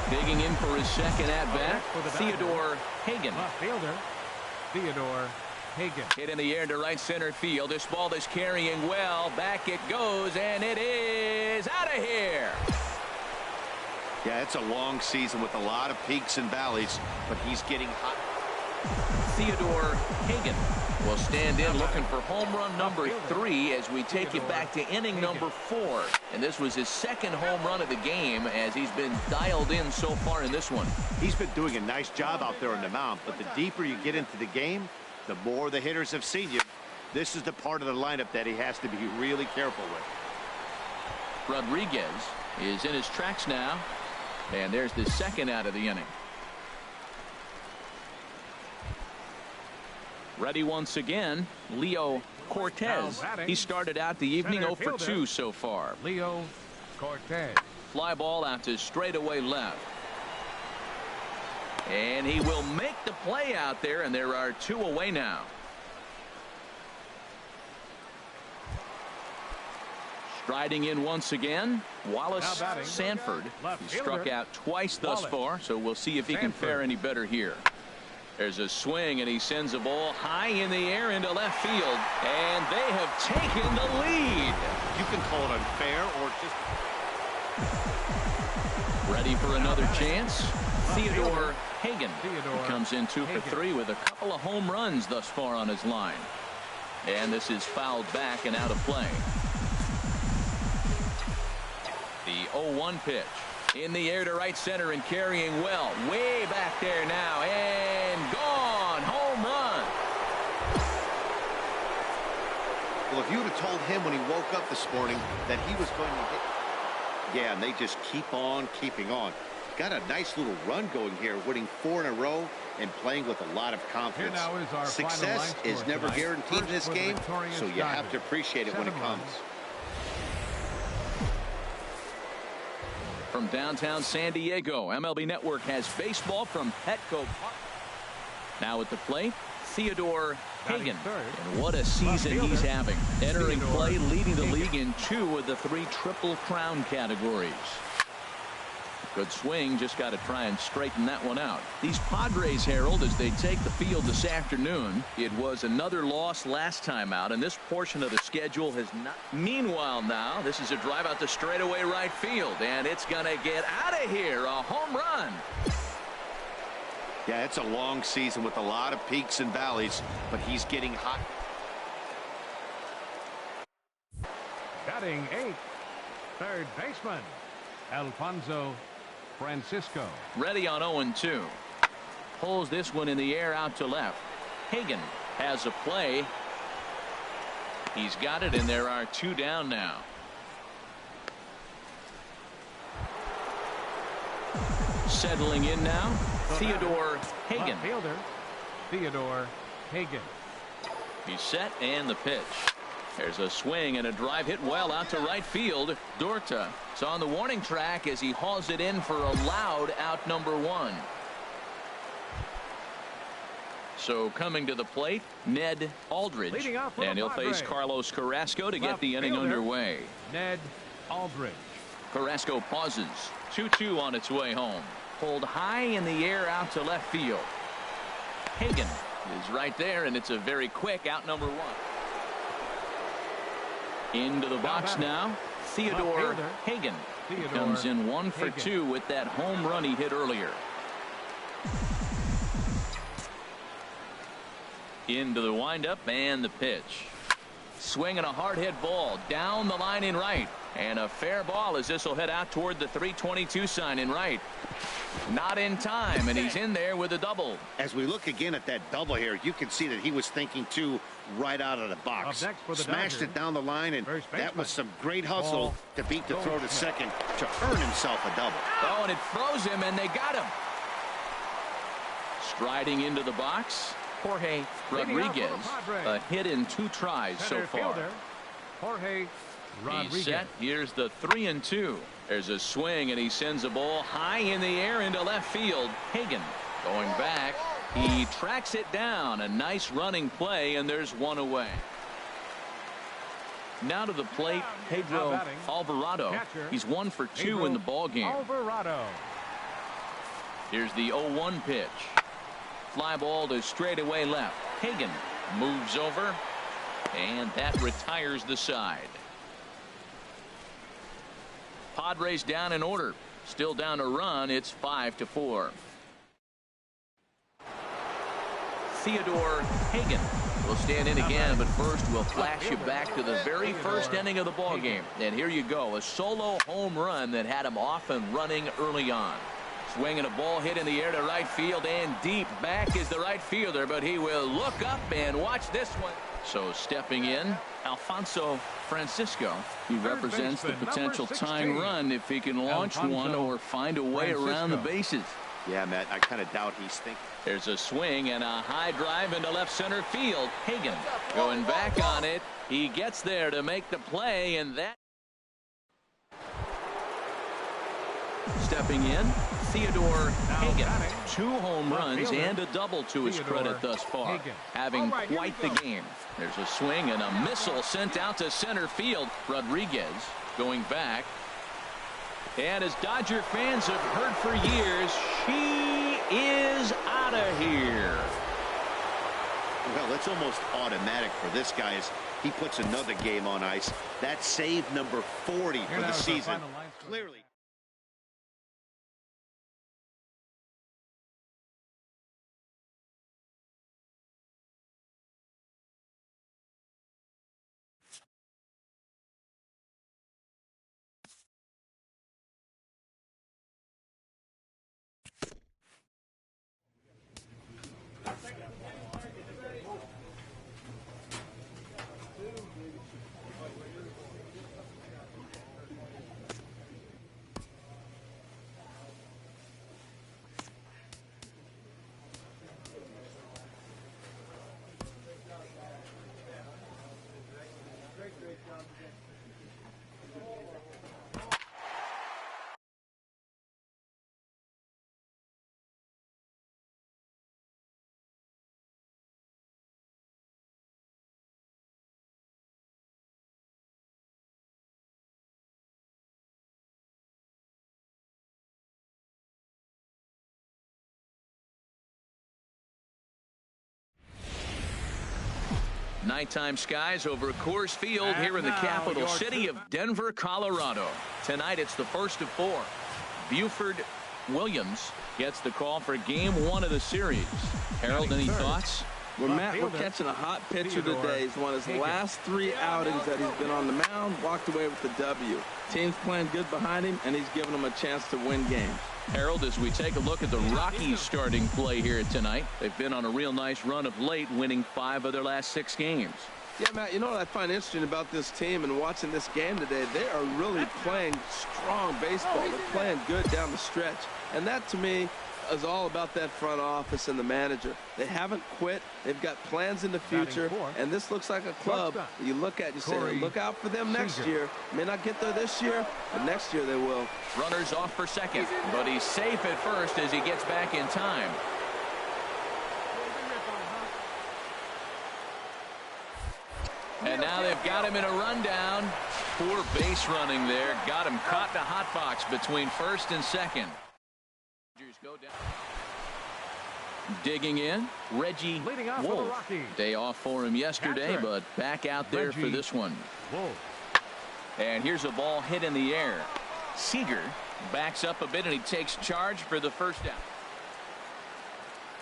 Digging in for his second at-bat, Theodore Hagan. Fielder, Theodore Hagan. Hit in the air to right center field. This ball is carrying well. Back it goes, and it is out of here. Yeah, it's a long season with a lot of peaks and valleys, but he's getting hot. Theodore Hagan will stand in looking for home run number 3 as we take you back to inning number 4. And this was his second home run of the game as he's been dialed in so far in this one. He's been doing a nice job out there on the mound, but the deeper you get into the game, the more the hitters have seen you. This is the part of the lineup that he has to be really careful with. Rodriguez is in his tracks now, and there's the second out of the inning. Ready once again, Leo Cortez. He started out the evening 0 for 2 so far. Leo Cortez. Fly ball out to straightaway left. And he will make the play out there, and there are 2 away now. Striding in once again, Wallace Sanford. He struck out twice thus far, so we'll see if he can fare any better here. There's a swing, and he sends a ball high in the air into left field, and they have taken the lead. You can call it unfair or just... Ready for another chance? Theodore Hagan. He comes in 2 for 3 with a couple of home runs thus far on his line. And this is fouled back and out of play. The 0-1 pitch. In the air to right center and carrying well. Way back there now. And gone. Home run. Well, if you would have told him when he woke up this morning that he was going to hit... Yeah, and they just keep on keeping on. Got a nice little run going here, winning 4 in a row and playing with a lot of confidence. Success is never guaranteed in this game, so you have to appreciate it when it comes. From downtown San Diego, MLB Network has baseball from Petco Park. Now at the plate, Theodore Hagan. And what a season he's having. Entering play, leading the league in 2 of the 3 Triple Crown categories. Good swing, just got to try and straighten that one out. These Padres, Harold, as they take the field this afternoon, it was another loss last time out, and this portion of the schedule has not. Meanwhile now, this is a drive out to straightaway right field, and it's going to get out of here. A home run. Yeah, it's a long season with a lot of peaks and valleys, but he's getting hot. Batting 8th, third baseman, Alfonso Francisco. Ready on 0-2. Pulls this one in the air out to left. Hagan has a play. He's got it, and there are 2 down now. Settling in now, Theodore Hagan. Fielder, Theodore Hagan. He's set, and the pitch. There's a swing and a drive hit well out to right field. Dorta is on the warning track as he hauls it in for a loud out number 1. So coming to the plate, Ned Aldridge. And he'll face Carlos Carrasco to get the inning underway. Ned Aldridge. Carrasco pauses. 2-2 on its way home. Pulled high in the air out to left field. Hagan is right there, and it's a very quick out number 1. Into the box now, Theodore Hagan. He comes in 1 for 2 with that home run he hit earlier. Into the windup and the pitch. Swinging a hard hit ball down the line in right. And a fair ball as this will head out toward the 322 sign in right. Not in time, and he's in there with a double. As we look again at that double here, you can see that he was thinking too right out of the box. Smashed it down the line, and that was some great hustle to beat the throw to second to earn himself a double. Oh, and it froze him, and they got him. Striding into the box, Jorge Rodriguez. A hit in 2 tries so far. Jorge Rodriguez. He's set. Here's the 3-2. There's a swing, and he sends a ball high in the air into left field. Hagan going back. He tracks it down. A nice running play, and there's one away. Now to the plate, Pedro Alvarado. He's 1 for 2 in the ball game. Alvarado. Here's the 0-1 pitch. Fly ball to straightaway left. Hagan moves over, and that retires the side. Padres down in order. Still down to run. It's 5-4. Theodore Hagan will stand in again, but first we'll flash you back to the very first inning of the ball game. And here you go, a solo home run that had him off and running early on. Swinging a ball hit in the air to right field, and deep back is the right fielder, but he will look up and watch this one. So stepping in, Alfonso Francisco. He represents the potential tying run if he can launch one or find a way around the bases. Yeah, Matt, I kind of doubt he's thinking. There's a swing and a high drive into left center field. Hagan going back on it. He gets there to make the play, and that. Stepping in, Theodore Hagan. 2 home runs and a double to his credit thus far. Having quite the game. There's a swing and a missile sent out to center field. Rodriguez going back. And as Dodger fans have heard for years, she is out of here. Well, it's almost automatic for this guy as he puts another game on ice. That's save number 40 for the season. Clearly. Nighttime skies over Coors Field here in the capital city of Denver, Colorado. Tonight it's the first of 4. Buford Williams gets the call for game 1 of the series. Harold, any thoughts? Well, Matt, we're catching a hot pitcher today. He's won his last 3 outings that he's been on the mound, walked away with the W. Team's playing good behind him, and he's giving them a chance to win games. Harold, as we take a look at the Rockies starting play here tonight, they've been on a real nice run of late, winning 5 of their last 6 games. Yeah, Matt, you know what I find interesting about this team and watching this game today? They are really playing strong baseball. They're playing good down the stretch. And that, to me, is all about that front office and the manager. They haven't quit. They've got plans in the future. And this looks like a club you look at, you say, look out for them next year. May not get there this year, but next year they will. Runners off for second, but he's safe at first as he gets back in time. And now they've got him in a rundown. Poor base running there. Got him caught in a hot box between first and second. Go down. Digging in, Reggie Wolf. Day off for him yesterday, but back out there for this one. And here's a ball hit in the air. Seager backs up a bit, and he takes charge for the first down.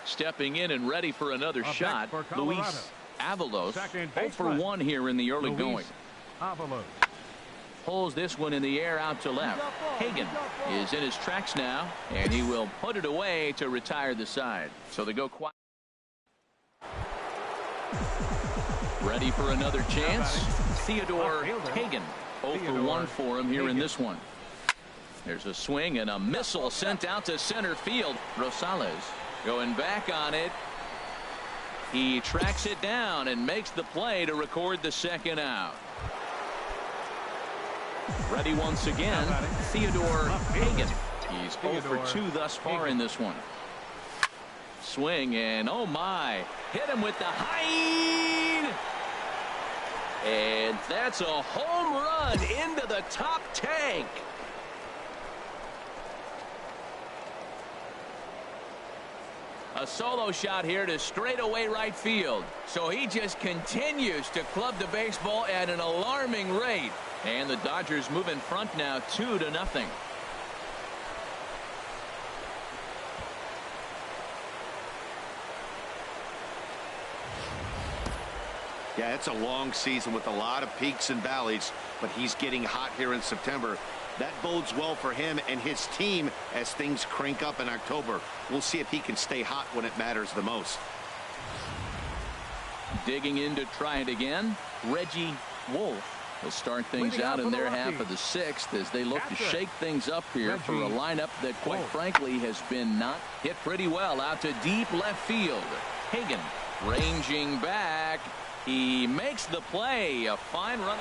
Stepping in and ready for another shot, Luis Avalos 0 for 1 here in the early going. Avalos. Pulls this one in the air out to left. Hagan is in his tracks now, and he will put it away to retire the side. So they go quiet. Ready for another chance. Theodore Hagan 0 for 1 for him here in this one. There's a swing and a missile sent out to center field. Rosales going back on it. He tracks it down and makes the play to record the second out. Ready once again, Theodore Hagan. He's 0 for 2 thus far in this one. Swing and oh my, hit him with the high. And that's a home run into the top tank. A solo shot here to straightaway right field. So he just continues to club the baseball at an alarming rate. And the Dodgers move in front now 2-0. Yeah, it's a long season with a lot of peaks and valleys, but he's getting hot here in September. That bodes well for him and his team as things crank up in October. We'll see if he can stay hot when it matters the most. Digging in to try it again, Reggie Wolf will start things out in their half of the 6th as they look to shake things up here for a lineup that quite frankly has been not hit pretty well out to deep left field. Hagan ranging back. He makes the play. A fine run.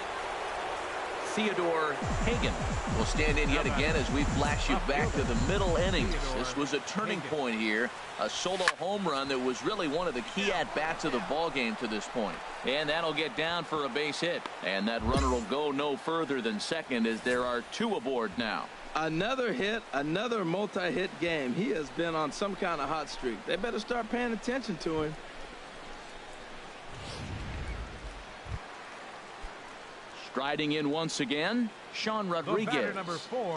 Theodore Hagan will stand in yet again as we flash you back to the middle innings. This was a turning point here. A solo home run that was really one of the key at-bats of the ball game to this point. And that'll get down for a base hit. And that runner will go no further than second as there are 2 aboard now. Another hit, another multi-hit game. He has been on some kind of hot streak. They better start paying attention to him. Striding in once again, Sean Rodriguez.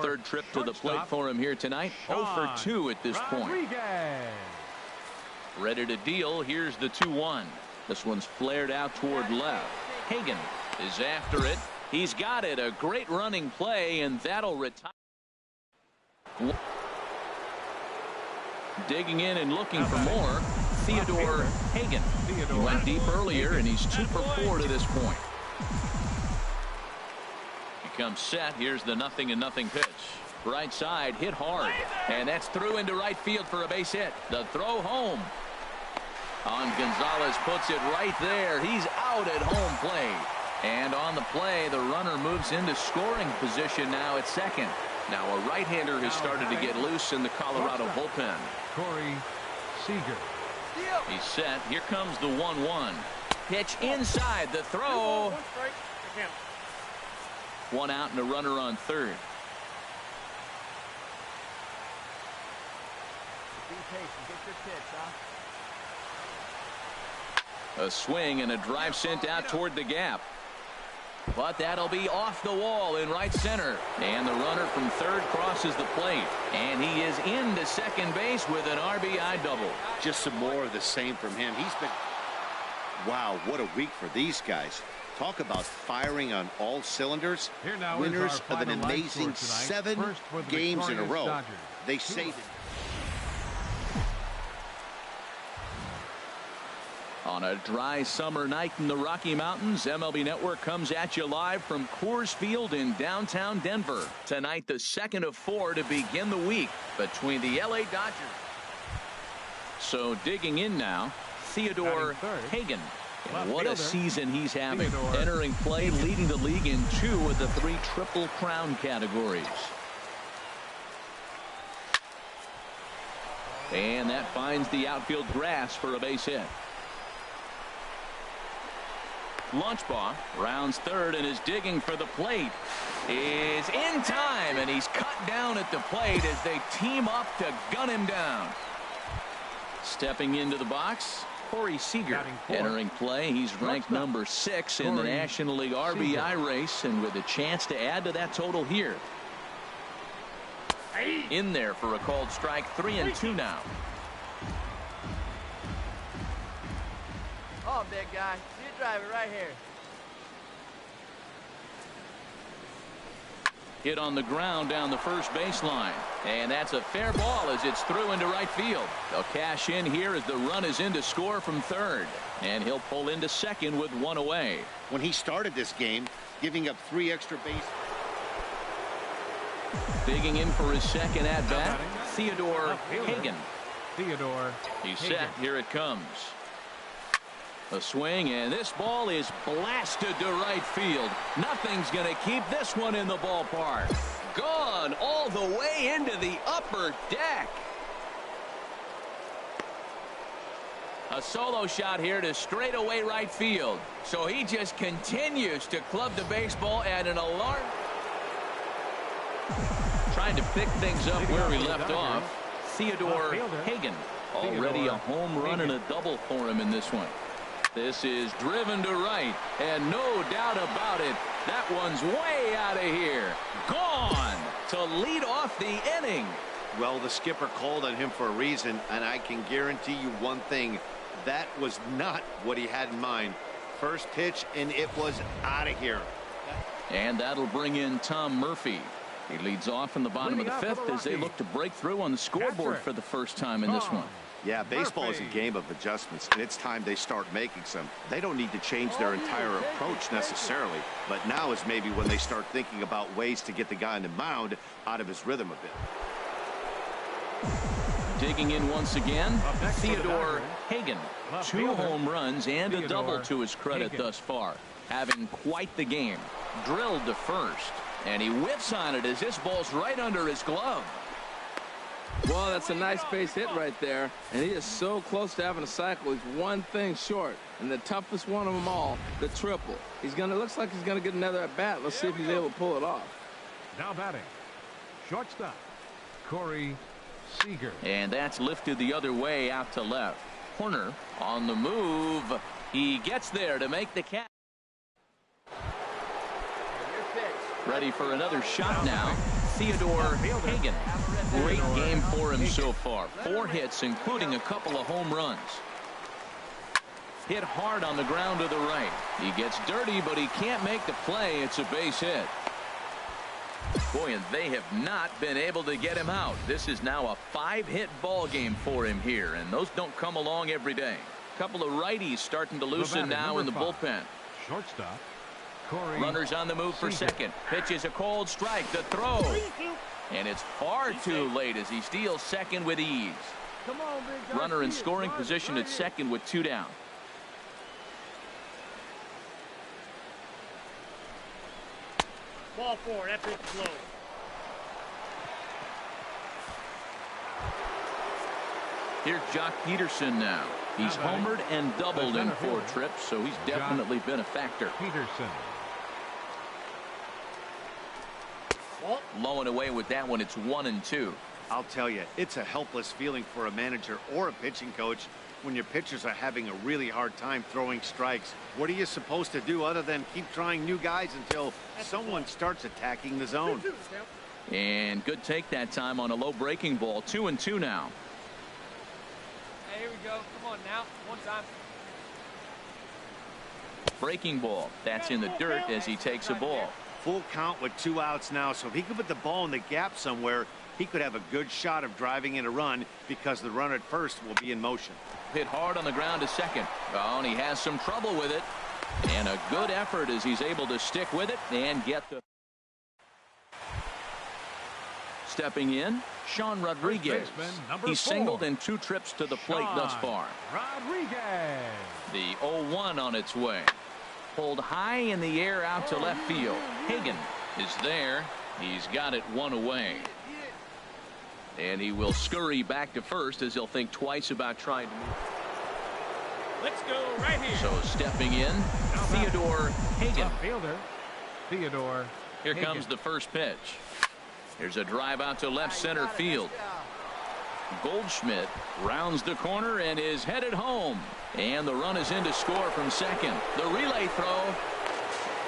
Third trip to the plate for him here tonight. 0 for 2 at this point. Ready to deal. Here's the 2-1. This one's flared out toward left. Hagan is after it. He's got it. A great running play, and that'll retire. Digging in and looking for more. Theodore Hagan. He went deep earlier, and he's 2 for 4 to this point. Comes set. Here's the 0-0 pitch. Right side hit hard, and that's through into right field for a base hit. The throw home on Gonzalez puts it right there. He's out at home plate, and on the play the runner moves into scoring position now at second. Now a right-hander has started to get loose in the Colorado bullpen. Corey Seager. He's set. Here comes the 1-1 pitch inside. The throw. One out and a runner on third. A swing and a drive sent out toward the gap. But that'll be off the wall in right center. And the runner from third crosses the plate. And he is into second base with an RBI double. Just some more of the same from him. He's been... Wow, what a week for these guys. Talk about firing on all cylinders. Winners of an amazing 7 games in a row. Dodgers. They say that. On a dry summer night in the Rocky Mountains, MLB Network comes at you live from Coors Field in downtown Denver. Tonight, the 2nd of 4 to begin the week between the LA Dodgers. So digging in now, Theodore Hagan. And what a season he's having. Entering play, leading the league in 2 of the 3 Triple Crown categories. And that finds the outfield grass for a base hit. Lunchbaugh rounds third and is digging for the plate. Is in time, and he's cut down at the plate as they team up to gun him down. Stepping into the box, Corey Seager entering play. He's ranked number 6 in the National League RBI race, and with a chance to add to that total here. In there for a called strike. 3-2 now. Oh, big guy. your driver right here. Hit on the ground down the first baseline. And that's a fair ball as it's through into right field. They'll cash in here as the run is in to score from third. And he'll pull into second with one away. When he started this game, giving up 3 extra bases. Digging in for his second at-bat, Theodore Hagan. Theodore He's set. Here it comes. A swing, and this ball is blasted to right field. Nothing's going to keep this one in the ballpark. Gone all the way into the upper deck. A solo shot here to straightaway right field. So he just continues to club the baseball at an alarm. Trying to pick things up where we left off. Theodore Hagan. Already a home run and a double for him in this one. This is driven to right, and no doubt about it, that one's way out of here. Gone to lead off the inning. Well, the skipper called on him for a reason, and I can guarantee you one thing. That was not what he had in mind. First pitch, and it was out of here. And that'll bring in Tom Murphy. He leads off in the bottom of the fifth as they look to break through on the scoreboard for the first time in this one. Yeah, baseball is a game of adjustments, and it's time they start making some. They don't need to change their entire approach necessarily, but now is maybe when they start thinking about ways to get the guy on the mound out of his rhythm a bit. Digging in once again, Theodore Hagan. 2 home runs and a double to his credit thus far. Having quite the game. Drilled to first, and he whiffs on it as this ball's right under his glove. Well, that's a nice base hit right there, and he is so close to having a cycle. He's one thing short, and the toughest one of them all, the triple. Looks like he's gonna get another at bat. Let's see if he's able to pull it off. Now batting, shortstop, Corey Seager. And that's lifted the other way out to left. Horner on the move. He gets there to make the catch. Ready for another shot now. Theodore Hagan. Great game for him so far. 4 hits, including a couple of home runs. Hit hard on the ground to the right. He gets dirty, but he can't make the play. It's a base hit. Boy, and they have not been able to get him out. This is now a 5-hit ball game for him here, and those don't come along every day. A couple of righties starting to loosen now in the bullpen. Shortstop, Corey Runners on the move for second. Pitch is a cold strike. The throw. And it's far too late as he steals second with ease. Runner in scoring position at second with 2 down. Ball 4, that pitch is low. Here's Jock Peterson now. He's homered and doubled in 4 trips, so he's definitely been a factor. Peterson. Low and away with that one. It's 1-2. I'll tell you, it's a helpless feeling for a manager or a pitching coach when your pitchers are having a really hard time throwing strikes. What are you supposed to do other than keep trying new guys until someone starts attacking the zone? And good take that time on a low breaking ball. 2-2 now. Hey, here we go. Come on now. One time. Breaking ball. That's in the dirt as he takes a ball. Full count with 2 outs now, so if he could put the ball in the gap somewhere, he could have a good shot of driving in a run because the runner at first will be in motion. Hit hard on the ground to second. Oh, and he has some trouble with it. And a good effort as he's able to stick with it and get the... Stepping in, Sean Rodriguez. He's singled in 2 trips to the plate thus far. Rodriguez. The 0-1 on its way. Pulled high in the air out to left field. Hagan is there. He's got it 1 away. And he will scurry back to first as he'll think twice about trying to move. Let's go right here. So stepping in, Theodore Hagan. Fielder, Theodore. Here comes the first pitch. Here's a drive out to left center field. Goldschmidt rounds the corner and is headed home. And the run is in to score from second. The relay throw.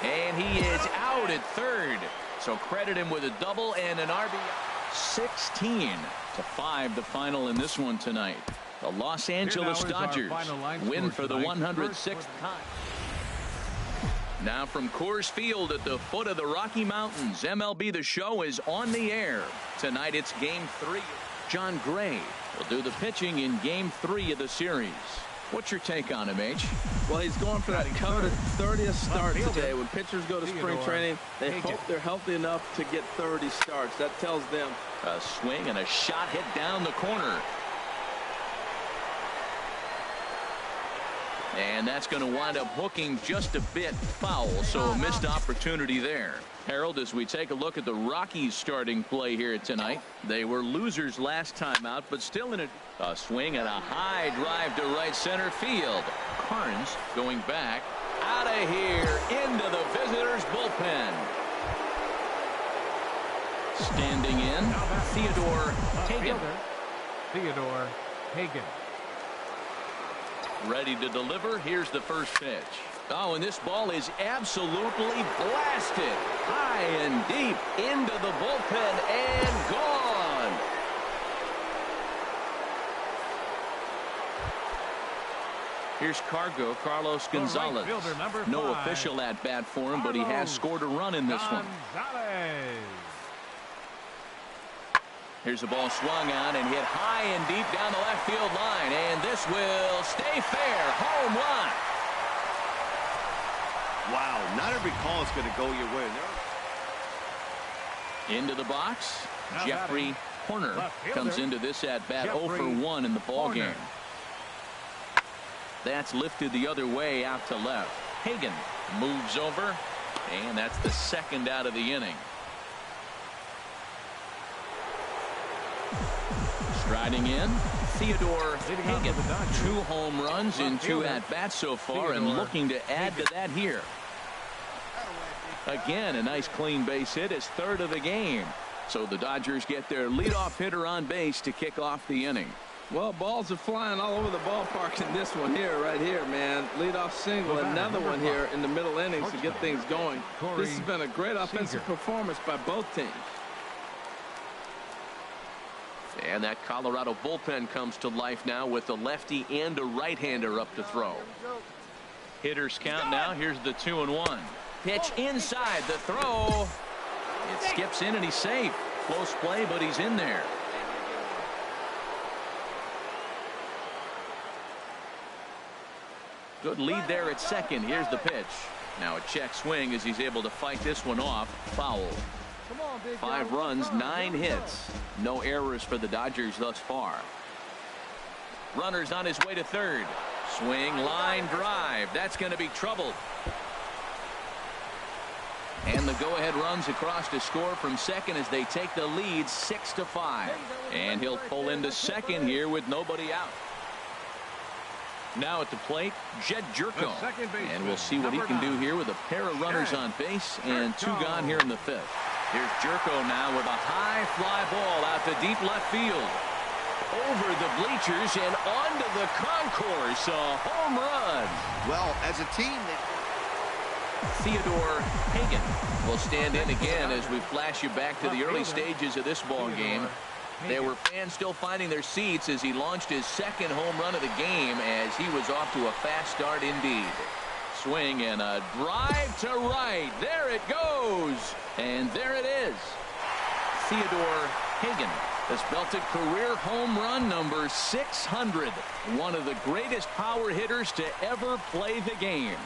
And he is out at third. So credit him with a double and an RBI. 16-5 the final in this one tonight. The Los Angeles Dodgers win for the 106th time. Now from Coors Field at the foot of the Rocky Mountains, MLB The Show is on the air. Tonight it's Game 3. John Gray will do the pitching in Game 3 of the series. What's your take on him, H? Well, he's going for that coveted 30th start today. When pitchers go to spring training, they hope they're healthy enough to get 30 starts. That tells them. A swing and a shot hit down the corner. And that's going to wind up hooking just a bit foul, so a missed opportunity there. Harold, as we take a look at the Rockies starting play here tonight, they were losers last time out, but still in a swing and a high drive to right center field. Carnes going back out of here into the visitors' bullpen. Standing in, Theodore Hagan. Theodore Hagan. Ready to deliver. Here's the first pitch. Oh, and this ball is absolutely blasted high and deep into the bullpen and gone. Here's Carlos Gonzalez. No official at bat for him, but he has scored a run in this one. Here's a ball swung on and hit high and deep down the left field line, and this will stay fair. Home run. Wow, not every call is going to go your way. Into the box, Jeffrey Horner comes into this at bat 0 for 1 in the ball game. That's lifted the other way out to left. Hagan moves over, and that's the second out of the inning. Striding in, Theodore Hagan. 2 home runs in 2 at-bats so far, and looking to add to that here. Again, a nice clean base hit, his 3rd of the game. So the Dodgers get their leadoff hitter on base to kick off the inning. Well, balls are flying all over the ballpark in this one here, right here, man. Leadoff single, another one here in the middle innings to get things going. This has been a great offensive performance by both teams. And that Colorado bullpen comes to life now with a lefty and a right-hander up to throw. Hitters count now. Here's the 2-1. Pitch inside the throw. It skips in and he's safe. Close play, but he's in there. Good lead there at second. Here's the pitch. Now a check swing as he's able to fight this one off. Foul. 5 runs, 9 hits. No errors for the Dodgers thus far. Runners on his way to third. Swing, line drive. That's going to be trouble. And the go-ahead runs across to score from second as they take the lead 6-5. And he'll pull into second here with nobody out. Now at the plate, Jed Jerko. And we'll see what he can do here with a pair of runners on base and 2 gone here in the 5th. Here's Jerko now with a high fly ball out to deep left field. Over the bleachers and onto the concourse. A home run. Well, as a team, Theodore Hagan will stand in again as we flash you back to the early stages of this ball game. There were fans still finding their seats as he launched his 2nd home run of the game as he was off to a fast start indeed. Swing and a drive to right. There it goes. And there it is. Theodore Hagan has belted career home run number 600. One of the greatest power hitters to ever play the game.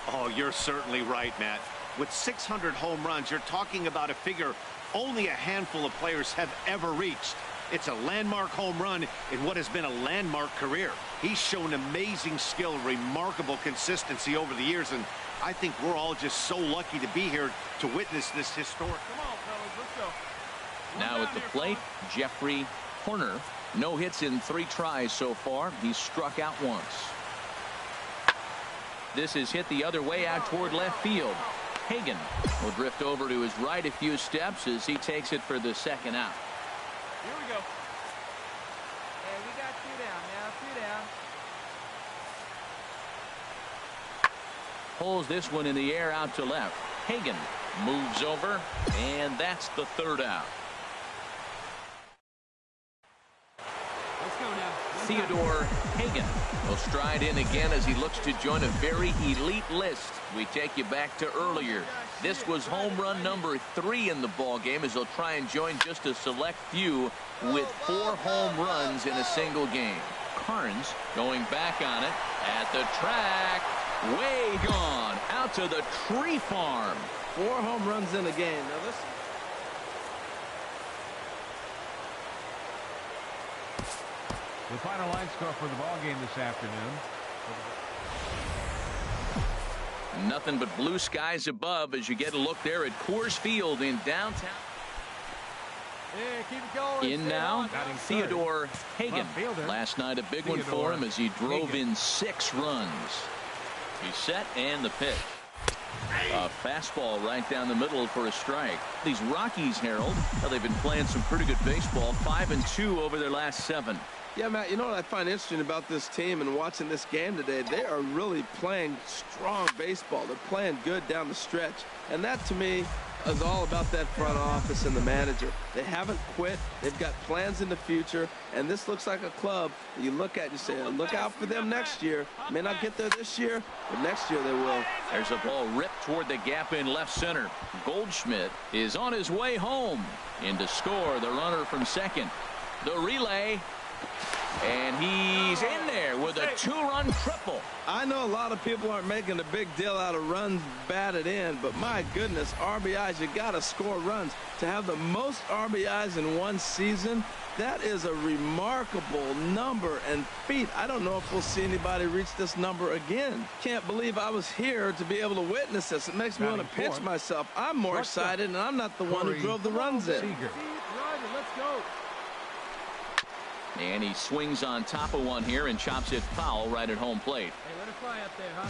Oh, you're certainly right, Matt. With 600 home runs, you're talking about a figure only a handful of players have ever reached. It's a landmark home run in what has been a landmark career. He's shown amazing skill, remarkable consistency over the years, and I think we're all just so lucky to be here to witness this historic. Come on, fellas, let's go. Now at the plate, Jeffrey Horner. No hits in 3 tries so far. He's struck out once. This is hit the other way out toward left field. Hagan will drift over to his right a few steps as he takes it for the 2nd out. Here we go. Hey, we got 2 down now. 2 down. Pulls this one in the air out to left. Hagan moves over, and that's the 3rd out. Let's go now. Theodore Hagan will stride in again as he looks to join a very elite list. We take you back to earlier. This was home run number 3 in the ball game as he'll try and join just a select few with 4 home runs in a single game. Carnes going back on it at the track. Way gone out to the tree farm. 4 home runs in a game. Now this. The final line score for the ball game this afternoon. Nothing but blue skies above as you get a look there at Coors Field in downtown. Yeah, keep it going. In now, Theodore Hagan. Last night a big one for him as he drove in 6 runs. He's set and the pitch. A fastball right down the middle for a strike. These Rockies, Harold, they've been playing some pretty good baseball. 5-2 over their last 7. Yeah, Matt, you know what I find interesting about this team and watching this game today? They are really playing strong baseball. They're playing good down the stretch. And that, to me, is all about that front office and the manager. They haven't quit. They've got plans in the future. And this looks like a club that you look at and you say, look out for them next year. May not get there this year, but next year they will. There's a ball ripped toward the gap in left center. Goldschmidt is on his way home. In to score the runner from second. The relay. And he's in there with a 2-run triple. I know a lot of people aren't making a big deal out of runs batted in, but my goodness, RBIs, you got to score runs. To have the most RBIs in one season, that is a remarkable number and feat. I don't know if we'll see anybody reach this number again. Can't believe I was here to be able to witness this. It makes me want to pinch myself. I'm more excited, and I'm not the one who drove the runs in. Let's go. And he swings on top of one here and chops it foul right at home plate. Hey, let it fly up there, huh?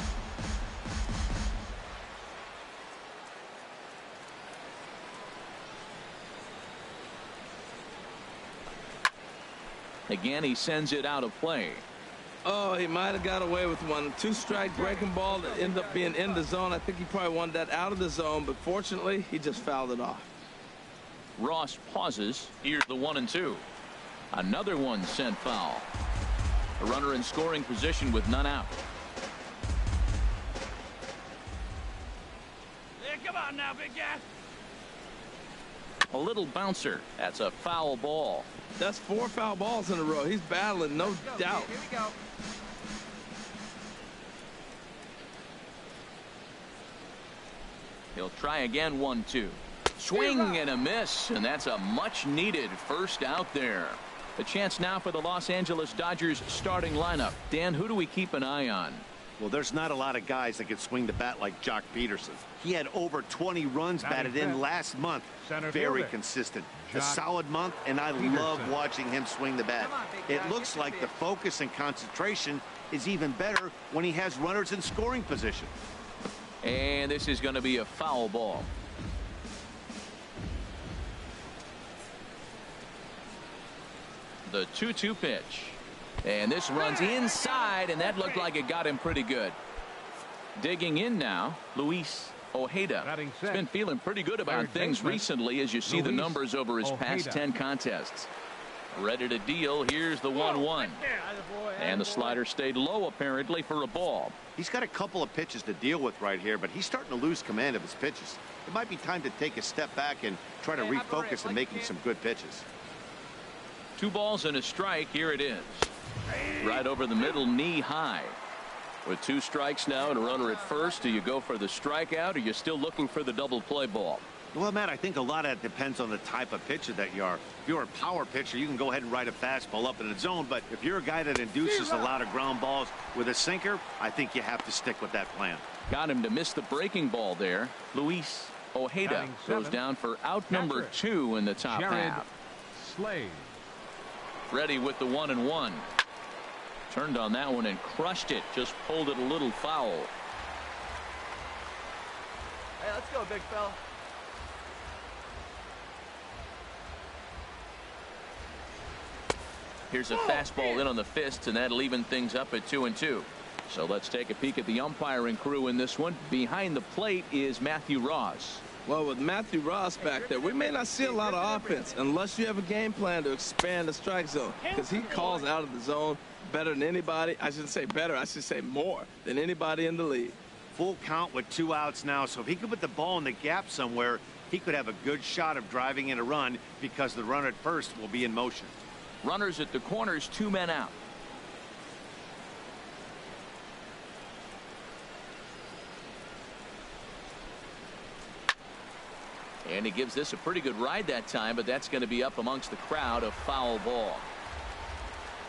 Again, he sends it out of play. Oh, he might have got away with one. 2-strike breaking ball that ended up being in the zone. I think he probably wanted that out of the zone, but fortunately, he just fouled it off. Ross pauses. Here's the 1-2. Another one sent foul. A runner in scoring position with none out. Yeah, come on now, big guy. A little bouncer. That's a foul ball. That's 4 foul balls in a row. He's battling, no doubt. Here we go. He'll try again. 1-2. Swing and a miss, and that's a much-needed first out there. A chance now for the Los Angeles Dodgers starting lineup. Dan, who do we keep an eye on? Well, there's not a lot of guys that can swing the bat like Jock Peterson. He had over 20 runs batted in last month. Very consistent. A solid month, and I love watching him swing the bat. It looks like the focus and concentration is even better when he has runners in scoring position. And this is going to be a foul ball. The 2-2 pitch. And this runs inside, and that looked like it got him pretty good. Digging in now, Luis Ojeda. He's been feeling pretty good about things recently as you see the numbers over his past 10 contests. Ready to deal. Here's the 1-1. And the slider stayed low apparently for a ball. He's got a couple of pitches to deal with right here, but he's starting to lose command of his pitches. It might be time to take a step back and try to refocus on making some good pitches. 2 balls and a strike. Here it is. Right over the middle, knee high. With 2 strikes now and a runner at first, do you go for the strikeout or are you still looking for the double play ball? Well, Matt, I think a lot of it depends on the type of pitcher that you are. If you're a power pitcher, you can go ahead and ride a fastball up in the zone. But if you're a guy that induces a lot of ground balls with a sinker, I think you have to stick with that plan. Got him to miss the breaking ball there. Luis Ojeda goes down for out number 2 in the top half. Slade. Ready with the 1-1. Turned on that one and crushed it. Just pulled it a little foul. Hey, let's go, big fella. Here's a fastball in on the fist, and that'll even things up at 2-2. So let's take a peek at the umpiring crew in this one. Behind the plate is Matthew Ross. Well, with Matthew Ross back there, we may not see a lot of offense unless you have a game plan to expand the strike zone, because he calls out of the zone better than anybody. I shouldn't say better, I should say more than anybody in the league. Full count with 2 outs now, so if he could put the ball in the gap somewhere, he could have a good shot of driving in a run because the runner at first will be in motion. Runners at the corners, 2 men out. And he gives this a pretty good ride that time, but that's going to be up amongst the crowd, a foul ball.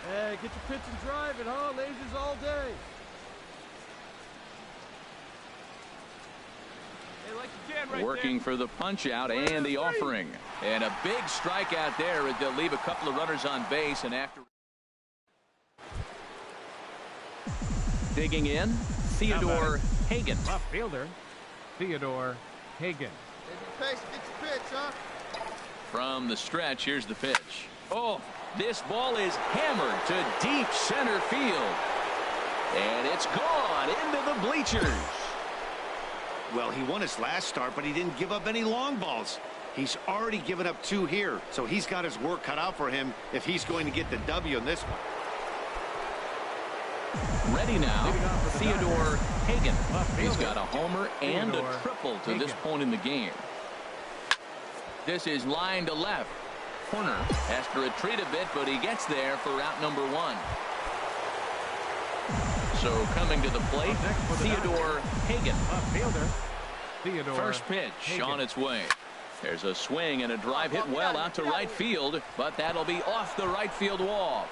Hey, get your pitch and drive it, huh? Lasers all day. Hey, like you can right Working there. for the punch out and the offering. And a big strikeout there. They'll leave a couple of runners on base, and after digging in, Theodore Hagan. Left fielder, Theodore Hagan. Get your pitch, huh? From the stretch, here's the pitch. Oh, this ball is hammered to deep center field. And it's gone into the bleachers. Well, he won his last start, but he didn't give up any long balls. He's already given up 2 here, so he's got his work cut out for him if he's going to get the W in this one. Ready now, Theodore Hagan. He's got a homer and a triple to this point in the game. This is line to left. Corner has to retreat a bit, but he gets there for out number 1. So coming to the plate, Theodore Hagan. First pitch on its way. There's a swing and a drive hit well out to right field, but that'll be off the right field wall.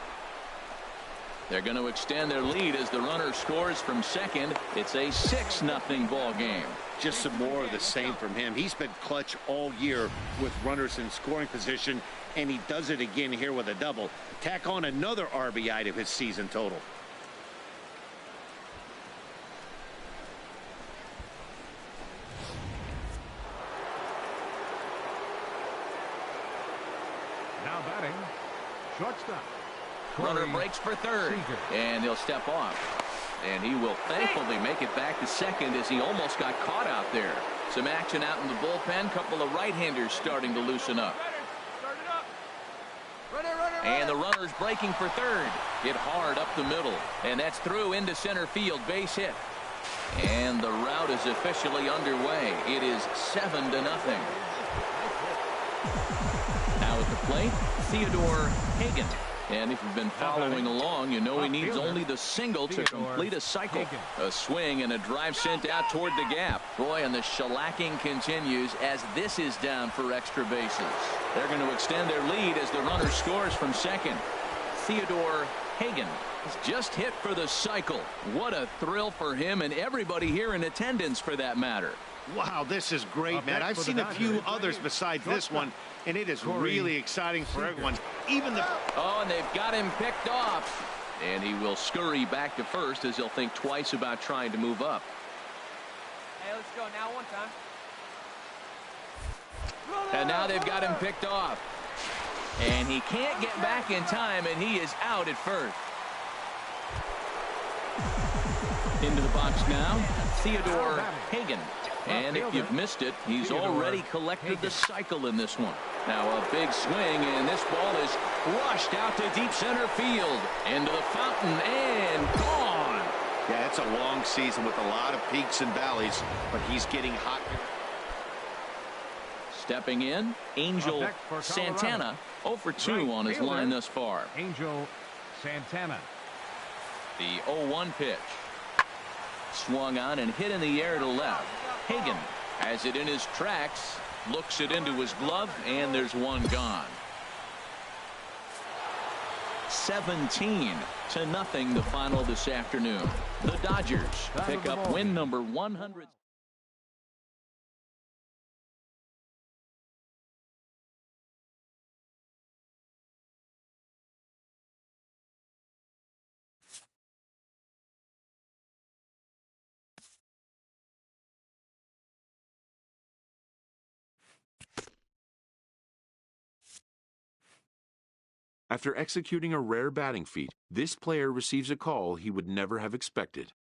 They're going to extend their lead as the runner scores from second. It's a 6-0 ball game. Just some more of the same from him. He's been clutch all year with runners in scoring position, and he does it again here with a double. Tack on another RBI to his season total. Now batting, shortstop. Runner breaks for third, and he'll step off. And he will thankfully make it back to second as he almost got caught out there. Some action out in the bullpen. Couple of right-handers starting to loosen up. And the runner's breaking for third. Hit hard up the middle. And that's through into center field. Base hit. And the route is officially underway. It is 7-0. Now at the plate, Theodore Hagan. And if you've been following along, you know he needs only the single to complete a cycle. A swing and a drive sent out toward the gap. Boy, and the shellacking continues as this is down for extra bases. They're going to extend their lead as the runner scores from second. Theodore Hagan has just hit for the cycle. What a thrill for him and everybody here in attendance for that matter. Wow, this is great, man. I've seen a few others besides this one, and it is really exciting for everyone. Even the... Oh, and they've got him picked off. And he will scurry back to first as he'll think twice about trying to move up. Hey, let's go now one time. And now they've got him picked off. And he can't get back in time, and he is out at first. Into the box now, Theodore Hagan. And if you've missed it, he's already collected the cycle in this one. Now a big swing, and this ball is rushed out to deep center field. Into the fountain, and gone. Yeah, it's a long season with a lot of peaks and valleys, but he's getting hot. Stepping in, Angel Santana, 0 for 2 on his line thus far. Angel Santana. The 0-1 pitch. Swung on and hit in the air to left. Hagan has it in his tracks, looks it into his glove, and there's one gone. 17-0 the final this afternoon. The Dodgers pick up win number 100. After executing a rare batting feat, this player receives a call he would never have expected.